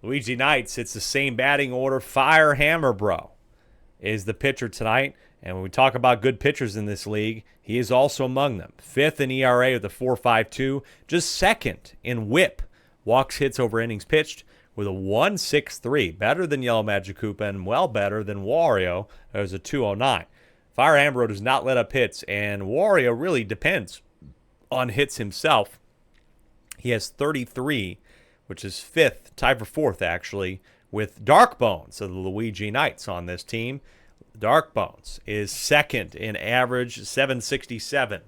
Luigi Knights, it's the same batting order. Fire Hammer Bro is the pitcher tonight. And when we talk about good pitchers in this league, he is also among them. 5th in ERA with a 4.52, just 2nd in WHIP, walks, hits over innings pitched, with a 1.63, better than Yellow Magic Koopa and well better than Wario. There's a 2.09. Fire Hammer does not let up hits, and Wario really depends on hits himself. He has 33, which is 5th, tied for 4th actually, with Dark Bones of the Luigi Knights on this team. Dark Bones is 2nd in average, 7.67.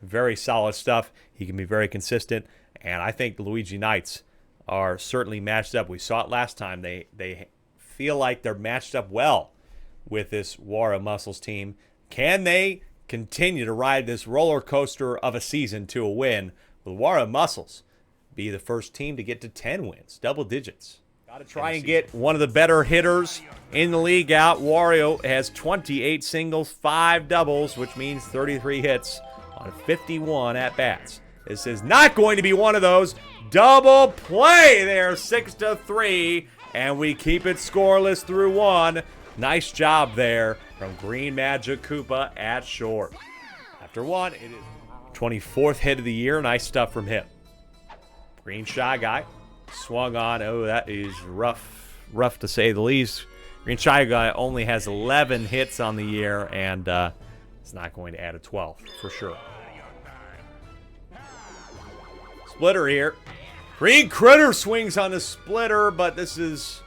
Very solid stuff. He can be very consistent, and I think the Luigi Knights are certainly matched up. We saw it last time. They feel like they're matched up well with this Wario Muscles team. Can they continue to ride this roller coaster of a season to a win? Will Wario Muscles be the first team to get to 10 wins, double digits? Got to try and get one of the better hitters in the league out. Wario has 28 singles, 5 doubles, which means 33 hits on 51 at-bats. This is not going to be one of those. Double play there, 6-3, and we keep it scoreless through 1. Nice job there from Green Magic Koopa at short. After 1, it is 24th hit of the year. Nice stuff from him. Green Shy Guy swung on. Oh, that is rough to say the least. Green Shy Guy only has 11 hits on the year, and it's not going to add a 12th for sure. Splitter here. Green Critter swings on the splitter, but this is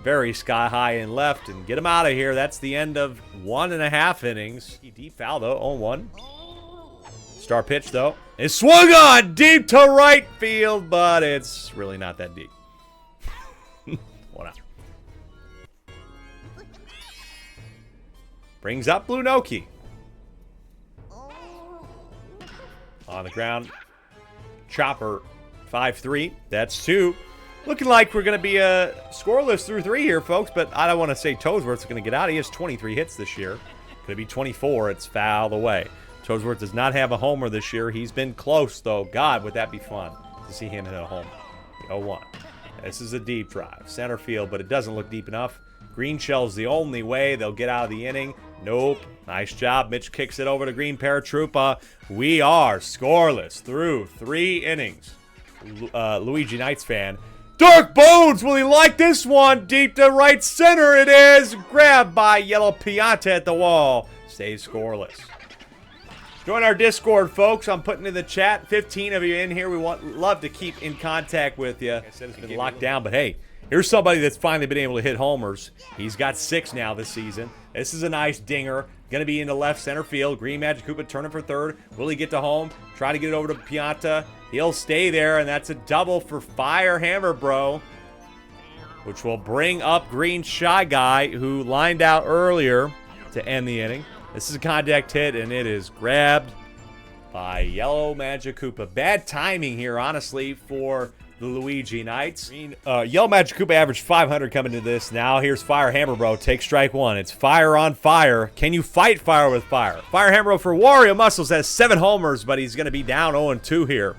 very sky high and left, and get him out of here. That's the end of 1.5 innings. Deep foul though, 0-1. Star pitch though. It's swung on deep to right field, but it's really not that deep. 1 out. Brings up Blue Noki. On the ground. Chopper, 5-3. That's 2. Looking like we're going to be scoreless through 3 here, folks, but I don't want to say Toadsworth's going to get out. He has 23 hits this year. Could be 24. It's fouled away. Toadsworth does not have a homer this year. He's been close, though. God, would that be fun to see him hit a home. 0-1. This is a deep drive. Center field, but it doesn't look deep enough. Green Shell's the only way they'll get out of the inning. Nope. Nice job. Mitch kicks it over to Green Paratroopa. We are scoreless through 3 innings. Luigi Knights fan. Dark Bones, will he like this one? Deep to right center it is. Grabbed by Yellow Pianta at the wall. Stays scoreless. Join our Discord, folks. I'm putting in the chat. 15 of you in here. We love to keep in contact with you. Like I said, it's been locked down, but hey, here's somebody that's finally been able to hit homers. He's got 6 now this season. This is a nice dinger. Going to be into left center field. Green Magic Koopa turning for third. Will he get to home? Try to get it over to Pianta. He'll stay there, and that's a double for Fire Hammer Bro, which will bring up Green Shy Guy, who lined out earlier to end the inning. This is a contact hit, and it is grabbed by Yellow Magic Koopa. Bad timing here, honestly, for the Luigi Knights. Yellow Magic Koopa averaged 500 coming into this. Now here's Fire Hammer Bro. Take strike one. It's fire on fire. Can you fight fire with fire? Fire Hammer Bro for Wario Muscles has 7 homers, but he's going to be down 0-2 here.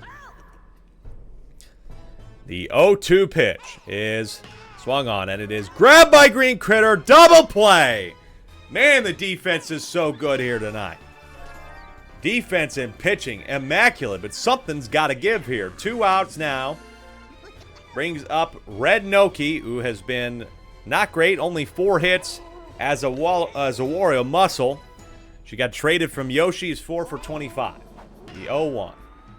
The 0-2 pitch is swung on, and it is grabbed by Green Critter. Double play. Man, the defense is so good here tonight. Defense and pitching, immaculate, but something's got to give here. 2 outs now. Brings up Red Noki, who has been not great, only 4 hits as a Wario Muscle. She got traded from Yoshi's 4 for 25. The 0-1.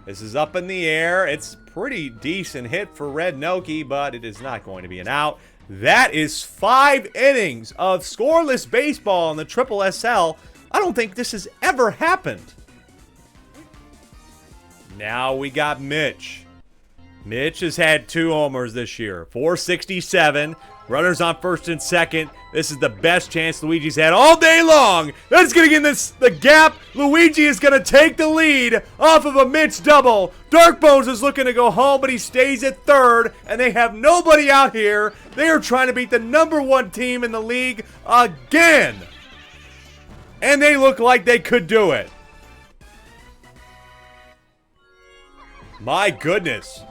This is up in the air. It's pretty decent hit for Red Noki, but it is not going to be an out. That is 5 innings of scoreless baseball in the SSSL. I don't think this has ever happened. Now we got Mitch. Mitch has had 2 homers this year. 467. Runners on first and second. This is the best chance Luigi's had all day long. That's going to get in the gap. Luigi is going to take the lead off of a Mitch double. Dark Bones is looking to go home, but he stays at third, and they have nobody out here. They are trying to beat the #1 team in the league again. And they look like they could do it. My goodness.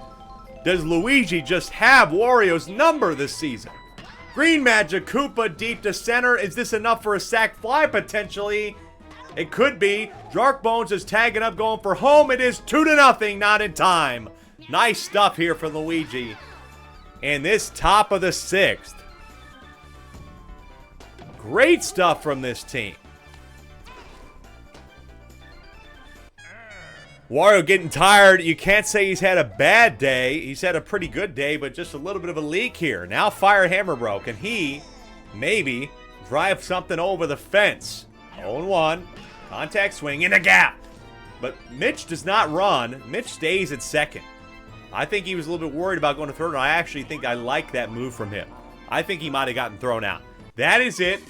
Does Luigi just have Wario's number this season? Green Magic Koopa deep to center. Is this enough for a sac fly potentially? It could be. Dark Bones is tagging up, going for home. It is 2-0, not in time. Nice stuff here for Luigi. And this top of the 6th. Great stuff from this team. Wario getting tired. You can't say he's had a bad day. He's had a pretty good day, but just a little bit of a leak here. Now Fire Hammer Bro. Can he maybe drive something over the fence? 0-1. Contact swing in the gap. But Mitch does not run. Mitch stays at second. I think he was a little bit worried about going to third, and I actually think I like that move from him. I think he might have gotten thrown out. That is it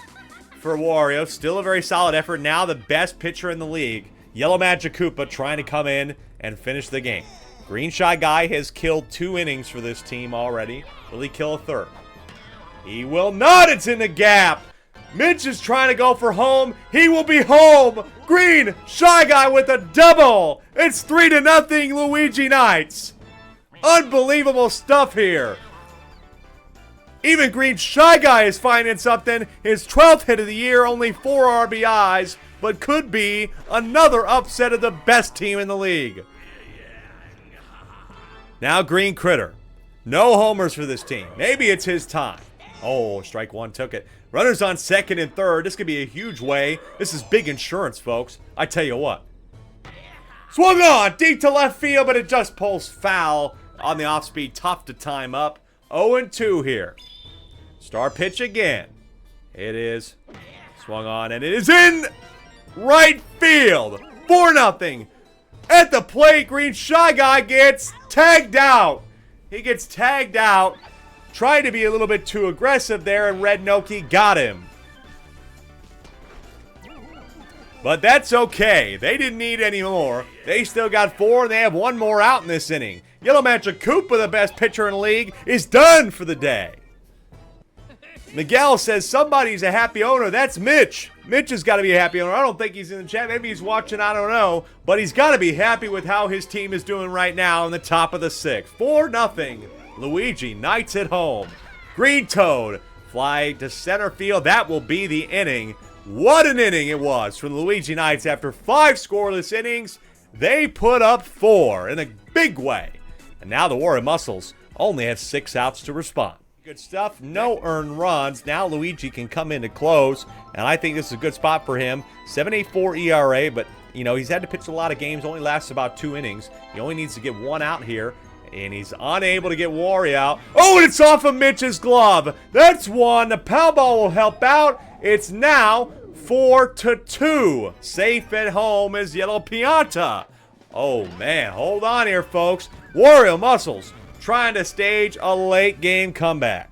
for Wario. Still a very solid effort. Now the best pitcher in the league. Yellow Magic Koopa trying to come in and finish the game. Green Shy Guy has killed 2 innings for this team already. Will he kill a third? He will not. It's in the gap. Mitch is trying to go for home. He will be home. Green Shy Guy with a double. It's 3-0 Luigi Knights. Unbelievable stuff here. Even Green Shy Guy is finding something. His 12th hit of the year, only 4 RBIs. But could be another upset of the best team in the league. Now Green Critter. No homers for this team. Maybe it's his time. Oh, strike one took it. Runners on second and third. This could be a huge way. This is big insurance, folks. I tell you what. Swung on deep to left field, but it just pulls foul on the off speed. Tough to time up. 0-2 here. Star pitch again. It is swung on, and it is in right field. 4-0. At the plate, Green Shy Guy gets tagged out. He gets tagged out. Tried to be a little bit too aggressive there, and Red Noki got him. But that's okay. They didn't need any more. They still got 4, and they have 1 more out in this inning. Yellow Magic Koopa, the best pitcher in the league, is done for the day. Miguel says somebody's a happy owner. That's Mitch. Mitch has got to be a happy owner. I don't think he's in the chat. Maybe he's watching. I don't know. But he's got to be happy with how his team is doing right now in the top of the 6th. 4-0. Luigi Knights at home. Green Toad fly to center field. That will be the inning. What an inning it was for the Luigi Knights. After 5 scoreless innings, they put up 4 in a big way. And now the Wario Muscles only have 6 outs to respond. Good stuff. No earned runs. Now Luigi can come in to close, and I think this is a good spot for him. 7.84 ERA, but, you know, he's had to pitch a lot of games. Only lasts about 2 innings. He only needs to get 1 out here, and he's unable to get Wario out. Oh, and it's off of Mitch's glove. That's 1. The power ball will help out. It's now 4-2. Safe at home is Yellow Pianta. Oh, man. Hold on here, folks. Wario Muscles trying to stage a late game comeback.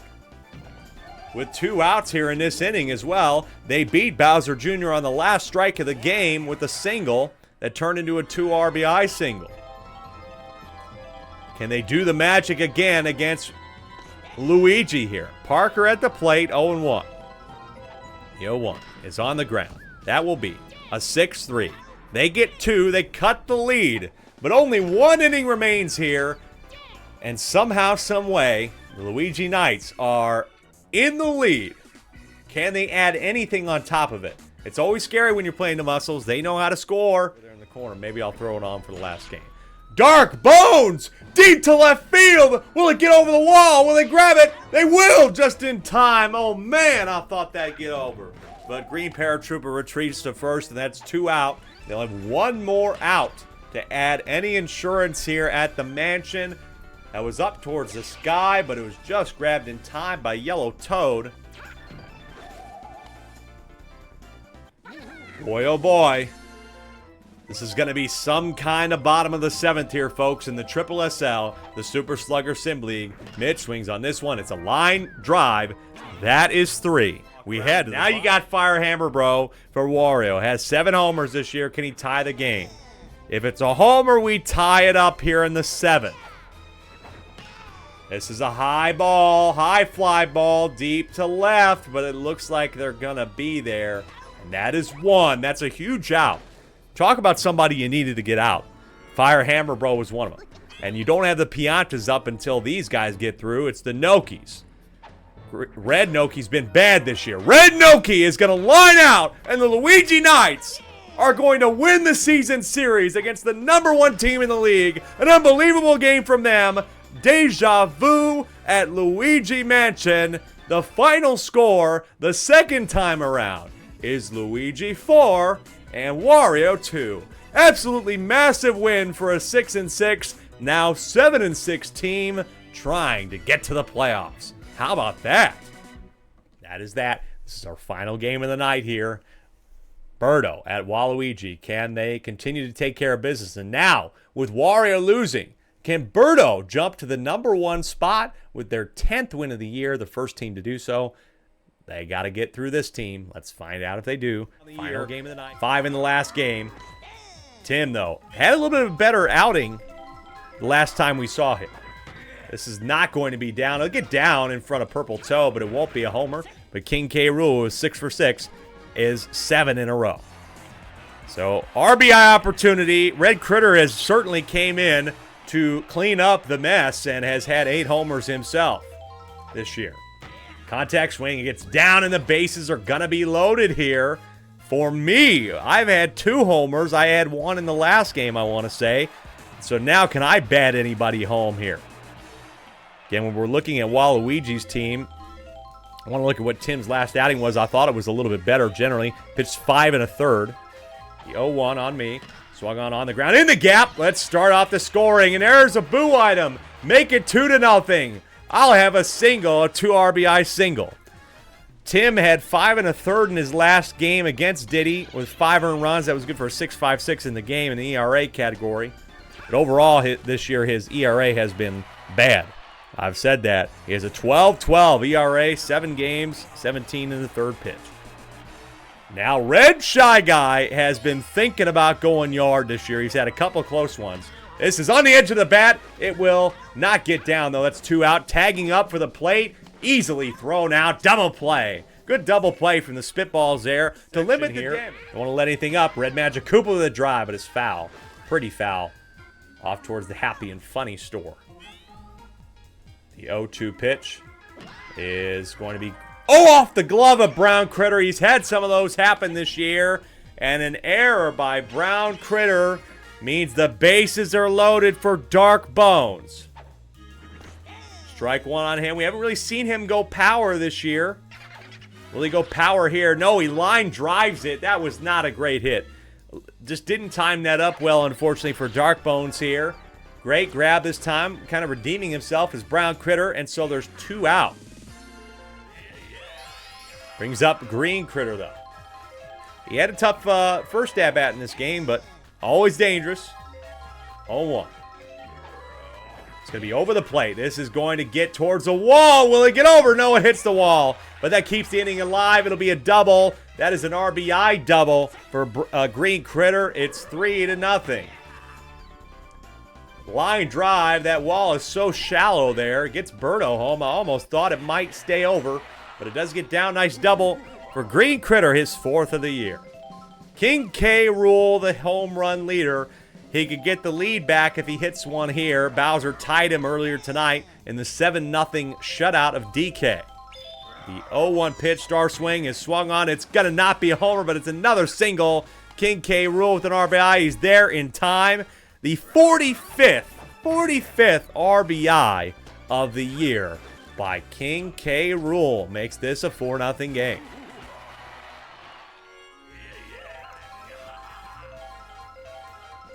With 2 outs here in this inning as well, they beat Bowser Jr. on the last strike of the game with a single that turned into a 2 RBI single. Can they do the magic again against Luigi here? Parker at the plate, 0-1. The 0-1 is on the ground. That will be a 6-3. They get 2. They cut the lead. But only 1 inning remains here. And somehow, some way, the Luigi Knights are in the lead. Can they add anything on top of it? It's always scary when you're playing the Muscles. They know how to score. They're in the corner. Maybe I'll throw it on for the last game. Dark Bones! Deep to left field! Will it get over the wall? Will they grab it? They will! Just in time. Oh, man, I thought that'd get over. But Green Paratrooper retreats to first, and that's 2 out. They'll have 1 more out to add any insurance here at the mansion. That was up towards the sky, but it was just grabbed in time by Yellow Toad. Boy, oh boy. This is going to be some kind of bottom of the 7th here, folks, in the SSSL, the Super Slugger Sim League. Mitch swings on this one. It's a line drive. That is 3. We had now you got Fire Hammer Bro for Wario. Has 7 homers this year. Can he tie the game? If it's a homer, we tie it up here in the 7th. This is a high ball, high fly ball, deep to left, but it looks like they're going to be there. And that is 1. That's a huge out. Talk about somebody you needed to get out. Fire Hammer Bro was one of them. And you don't have the Piantas up until these guys get through. It's the Nokis. Red Noki's been bad this year. Red Noki is going to line out, and the Luigi Knights are going to win the season series against the #1 team in the league. An unbelievable game from them. Deja vu at Luigi Mansion. The final score, the second time around, is Luigi 4 and Wario 2. Absolutely massive win for a 6-6, now 7-6 team trying to get to the playoffs. How about that? That is that. This is our final game of the night here. Birdo at Waluigi. Can they continue to take care of business? And now, with Wario losing, can Birdo jump to the #1 spot with their 10th win of the year, the first team to do so? They got to get through this team. Let's find out if they do. Final game of the night. 5 in the last game. Tim, though, had a little bit of a better outing the last time we saw him. This is not going to be down. He'll get down in front of Purple Toe, but it won't be a homer. But King K. Rool is 6 for 6, is 7 in a row. So, RBI opportunity. Red Critter has certainly came in to clean up the mess and has had 8 homers himself this year. Contact swing. It gets down, and the bases are going to be loaded here. For me, I've had 2 homers. I had 1 in the last game, I want to say. So now can I bat anybody home here? Again, when we're looking at Waluigi's team, I want to look at what Tim's last outing was. I thought it was a little bit better generally. Pitched 5 1/3. The 0-1 on me. Swung on the ground. In the gap. Let's start off the scoring. And there's a boo item. Make it 2-0. I'll have a single, a 2 RBI single. Tim had 5 1/3 in his last game against Diddy with 5 earned runs. That was good for a 6.56 in the game in the ERA category. But overall, this year, his ERA has been bad. I've said that. He has a 12-12 ERA, 7 games, 17 in the 3rd pitch. Now, Red Shy Guy has been thinking about going yard this year. He's had a couple close ones. This is on the edge of the bat. It will not get down, though. That's 2 out. Tagging up for the plate. Easily thrown out. Double play. Good double play from the spitballs there to limit the damage. Don't want to let anything up. Red Magic Koopa with a drive, but it's foul. Pretty foul. Off towards the Happy and Funny store. The 0-2 pitch is going to be off the glove of Brown Critter. He's had some of those happen this year. And an error by Brown Critter means the bases are loaded for Dark Bones. Strike 1 on him. We haven't really seen him go power this year. Will he go power here? No, he line drives it. That was not a great hit. Just didn't time that up well, unfortunately, for Dark Bones here. Great grab this time. Kind of redeeming himself as Brown Critter, and so there's 2 out. Brings up Green Critter, though. He had a tough first stab at in this game, but always dangerous. 0-1. It's going to be over the plate. This is going to get towards the wall. Will it get over? No, it hits the wall. But that keeps the inning alive. It'll be a double. That is an RBI double for Green Critter. It's 3-0. Line drive. That wall is so shallow there. It gets Berto home. I almost thought it might stay over, but it does get down. Nice double for Green Critter, his 4th of the year. King K. Rool, the home run leader. He could get the lead back if he hits one here. Bowser tied him earlier tonight in the 7-0 shutout of DK. The 0-1 pitch, star swing is swung on. It's going to not be a homer, but it's another single. King K. Rool with an RBI. He's there in time. The 45th RBI of the year by King K. Rool makes this a 4-0 game.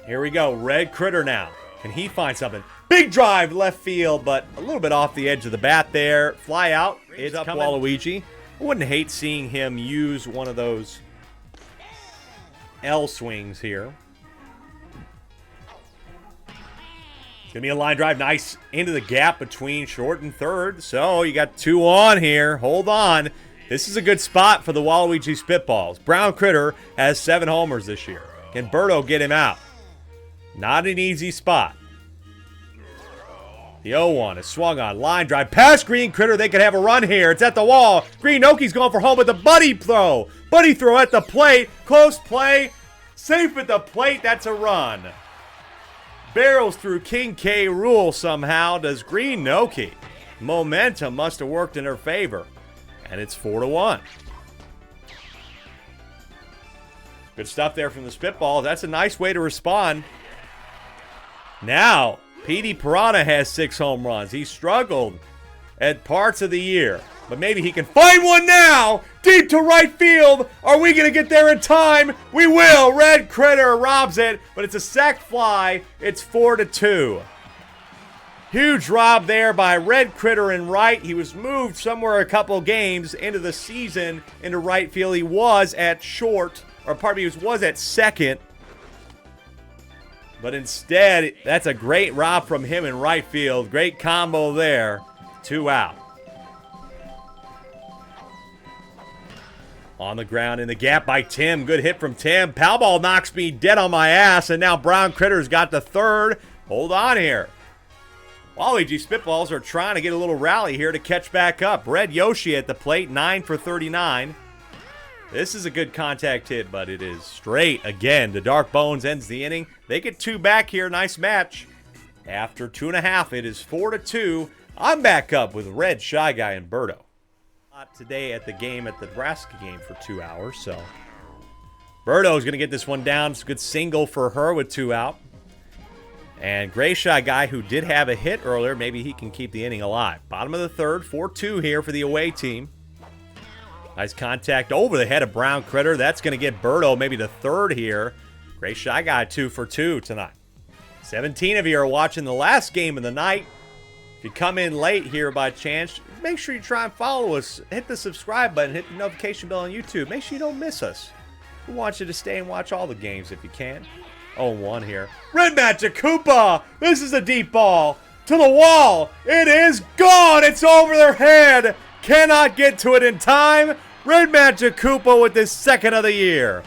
Here we go. Red Critter now. Can he find something? Big drive left field, but a little bit off the edge of the bat there. Fly out. It's up Waluigi. I wouldn't hate seeing him use one of those L swings here. It's going to be a line drive. Nice into the gap between short and third. So you got 2 on here. Hold on. This is a good spot for the Waluigi Spitballs. Brown Critter has 7 homers this year. Can Berto get him out? Not an easy spot. The 0-1 is swung on. Line drive past Green Critter. They could have a run here. It's at the wall. Green Noki's going for home with a buddy throw. Buddy throw at the plate. Close play. Safe at the plate. That's a run. Barrels through King K. Rool somehow. Does Green Noki. Momentum must have worked in her favor. And it's 4-1. Good stuff there from the Spitball. That's a nice way to respond. Now, Petey Piranha has 6 home runs. He struggled at parts of the year, but maybe he can find one now. Deep to right field. Are we going to get there in time? We will. Red Critter robs it, but it's a sac fly. It's 4-2. Huge rob there by Red Critter in right. He was moved somewhere a couple games into the season into right field. He was at short, or pardon me, he was at second. But instead, that's a great rob from him in right field. Great combo there. 2 out. On the ground in the gap by Tim. Good hit from Tim. Pal ball knocks me dead on my ass. And now Brown Critter's got the third. Hold on here. Waluigi Spitballs are trying to get a little rally here to catch back up. Red Yoshi at the plate. 9 for 39. This is a good contact hit, but it is straight again. The Dark Bones ends the inning. They get 2 back here. Nice match. After 2.5, it is 4-2. I'm back up with Red, Shy Guy, and Berto. Today at the game, at the Nebraska game for 2 hours, so Berto is going to get this one down. It's a good single for her with 2 out. And Gray Shy Guy, who did have a hit earlier, maybe he can keep the inning alive. Bottom of the third, 4-2 here for the away team. Nice contact over the head of Brown Critter. That's going to get Berto maybe the third here. Gray Shy Guy 2 for 2 tonight. 17 of you are watching the last game of the night. If you come in late here by chance, make sure you try and follow us. Hit the subscribe button. Hit the notification bell on YouTube. Make sure you don't miss us. We want you to stay and watch all the games if you can. 0-1 here. Red Magic Koopa. This is a deep ball. To the wall. It is gone. It's over their head. Cannot get to it in time. Red Magic Koopa with his 2nd of the year.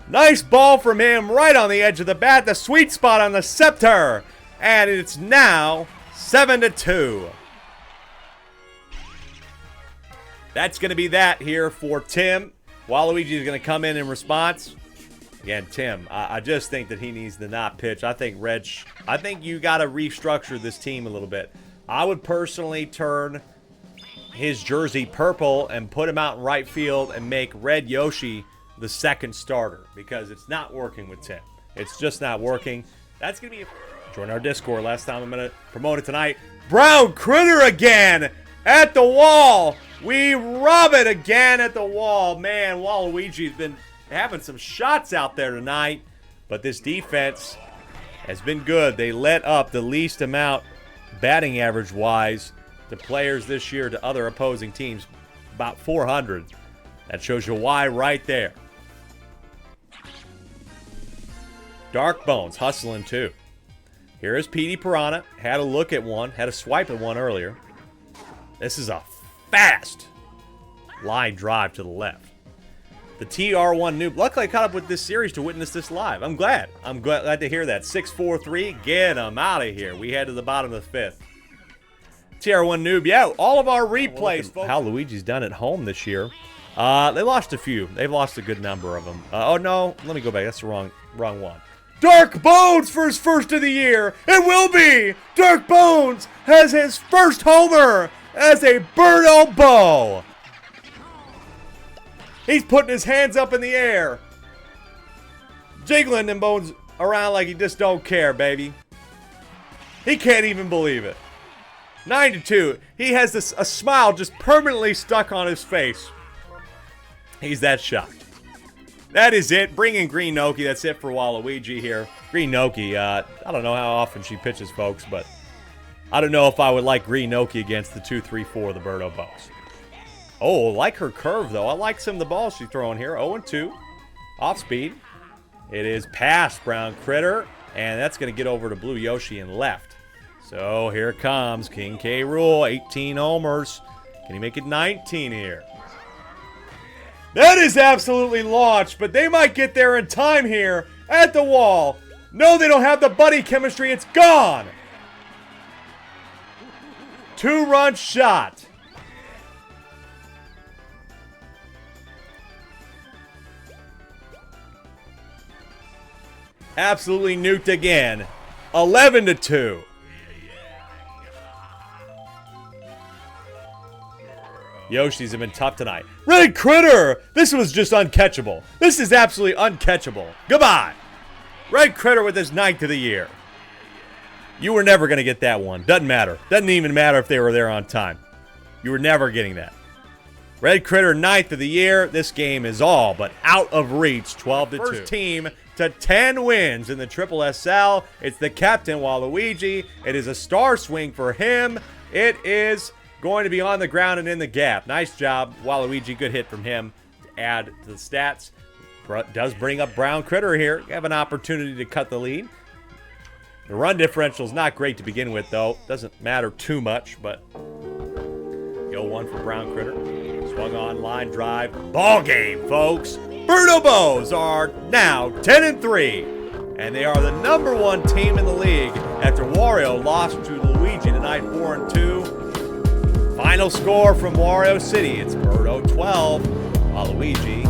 Nice ball from him right on the edge of the bat. The sweet spot on the scepter. And it's now 7-2. That's going to be that here for Tim. Waluigi is going to come in response. Again, Tim, I just think that he needs to not pitch. I think you got to restructure this team a little bit. I would personally turn his jersey purple and put him out in right field and make Red Yoshi the 2nd starter because it's not working with Tim. It's just not working. That's going to be join our Discord. Last time I'm going to promote it tonight. Brown Critter again at the wall. We rub it again at the wall. Man, Waluigi's been having some shots out there tonight, but this defense has been good. They let up the least amount batting average-wise to players this year to other opposing teams, about 400. That shows you why right there. Dark Bones hustling too. Here is Petey Piranha. Had a look at one. Had a swipe at one earlier. This is a fast line drive to the left. The TR1 noob. Luckily, I caught up with this series to witness this live. I'm glad. I'm glad to hear that. 6-4-3. Get him out of here. We head to the bottom of the 5th. TR1 noob. Yeah, all of our replays. How Luigi's done at home this year. They lost a few. They've lost a good number of them. Oh, no. Let me go back. That's the wrong one. Dark Bones for his first of the year. It will be. Dark Bones has his first homer as a Birdo Bow. He's putting his hands up in the air. Jiggling them bones around like he just don't care, baby. He can't even believe it. 9-2. He has a smile just permanently stuck on his face. He's that shocked. That is it. Bring in Green Noki. That's it for Waluigi here. Green Noki, I don't know how often she pitches, folks, but I don't know if I would like Green Noki against the 2-3-4 of the Birdo Bows. Oh, like her curve, though. I like some of the balls she's throwing here. 0-2. Off speed. It is past Brown Critter, and that's going to get over to Blue Yoshi and left. So here comes King K. Rool. 18 homers. Can he make it 19 here? That is absolutely launched, but they might get there in time here at the wall. No, they don't have the buddy chemistry. It's gone. 2-run shot. Absolutely nuked again. 11-2. Yoshi's have been tough tonight. Red Critter! This was just uncatchable. This is absolutely uncatchable. Goodbye. Red Critter with his 9th of the year. You were never going to get that one. Doesn't matter. Doesn't even matter if they were there on time. You were never getting that. Red Critter 9th of the year. This game is all but out of reach. 12-2. First team to 10 wins in the SSSL. It's the captain, Waluigi. It is a star swing for him. It is going to be on the ground and in the gap. Nice job, Waluigi. Good hit from him to add to the stats. Does bring up Brown Critter here. You have an opportunity to cut the lead. The run differential is not great to begin with, though. Doesn't matter too much, but go one for Brown Critter. Swung on, line drive. Ball game, folks. Birdo Bows are now 10-3, and they are the #1 team in the league after Wario lost to Luigi tonight, 4-2. Final score from Wario City. It's Birdo 12, Waluigi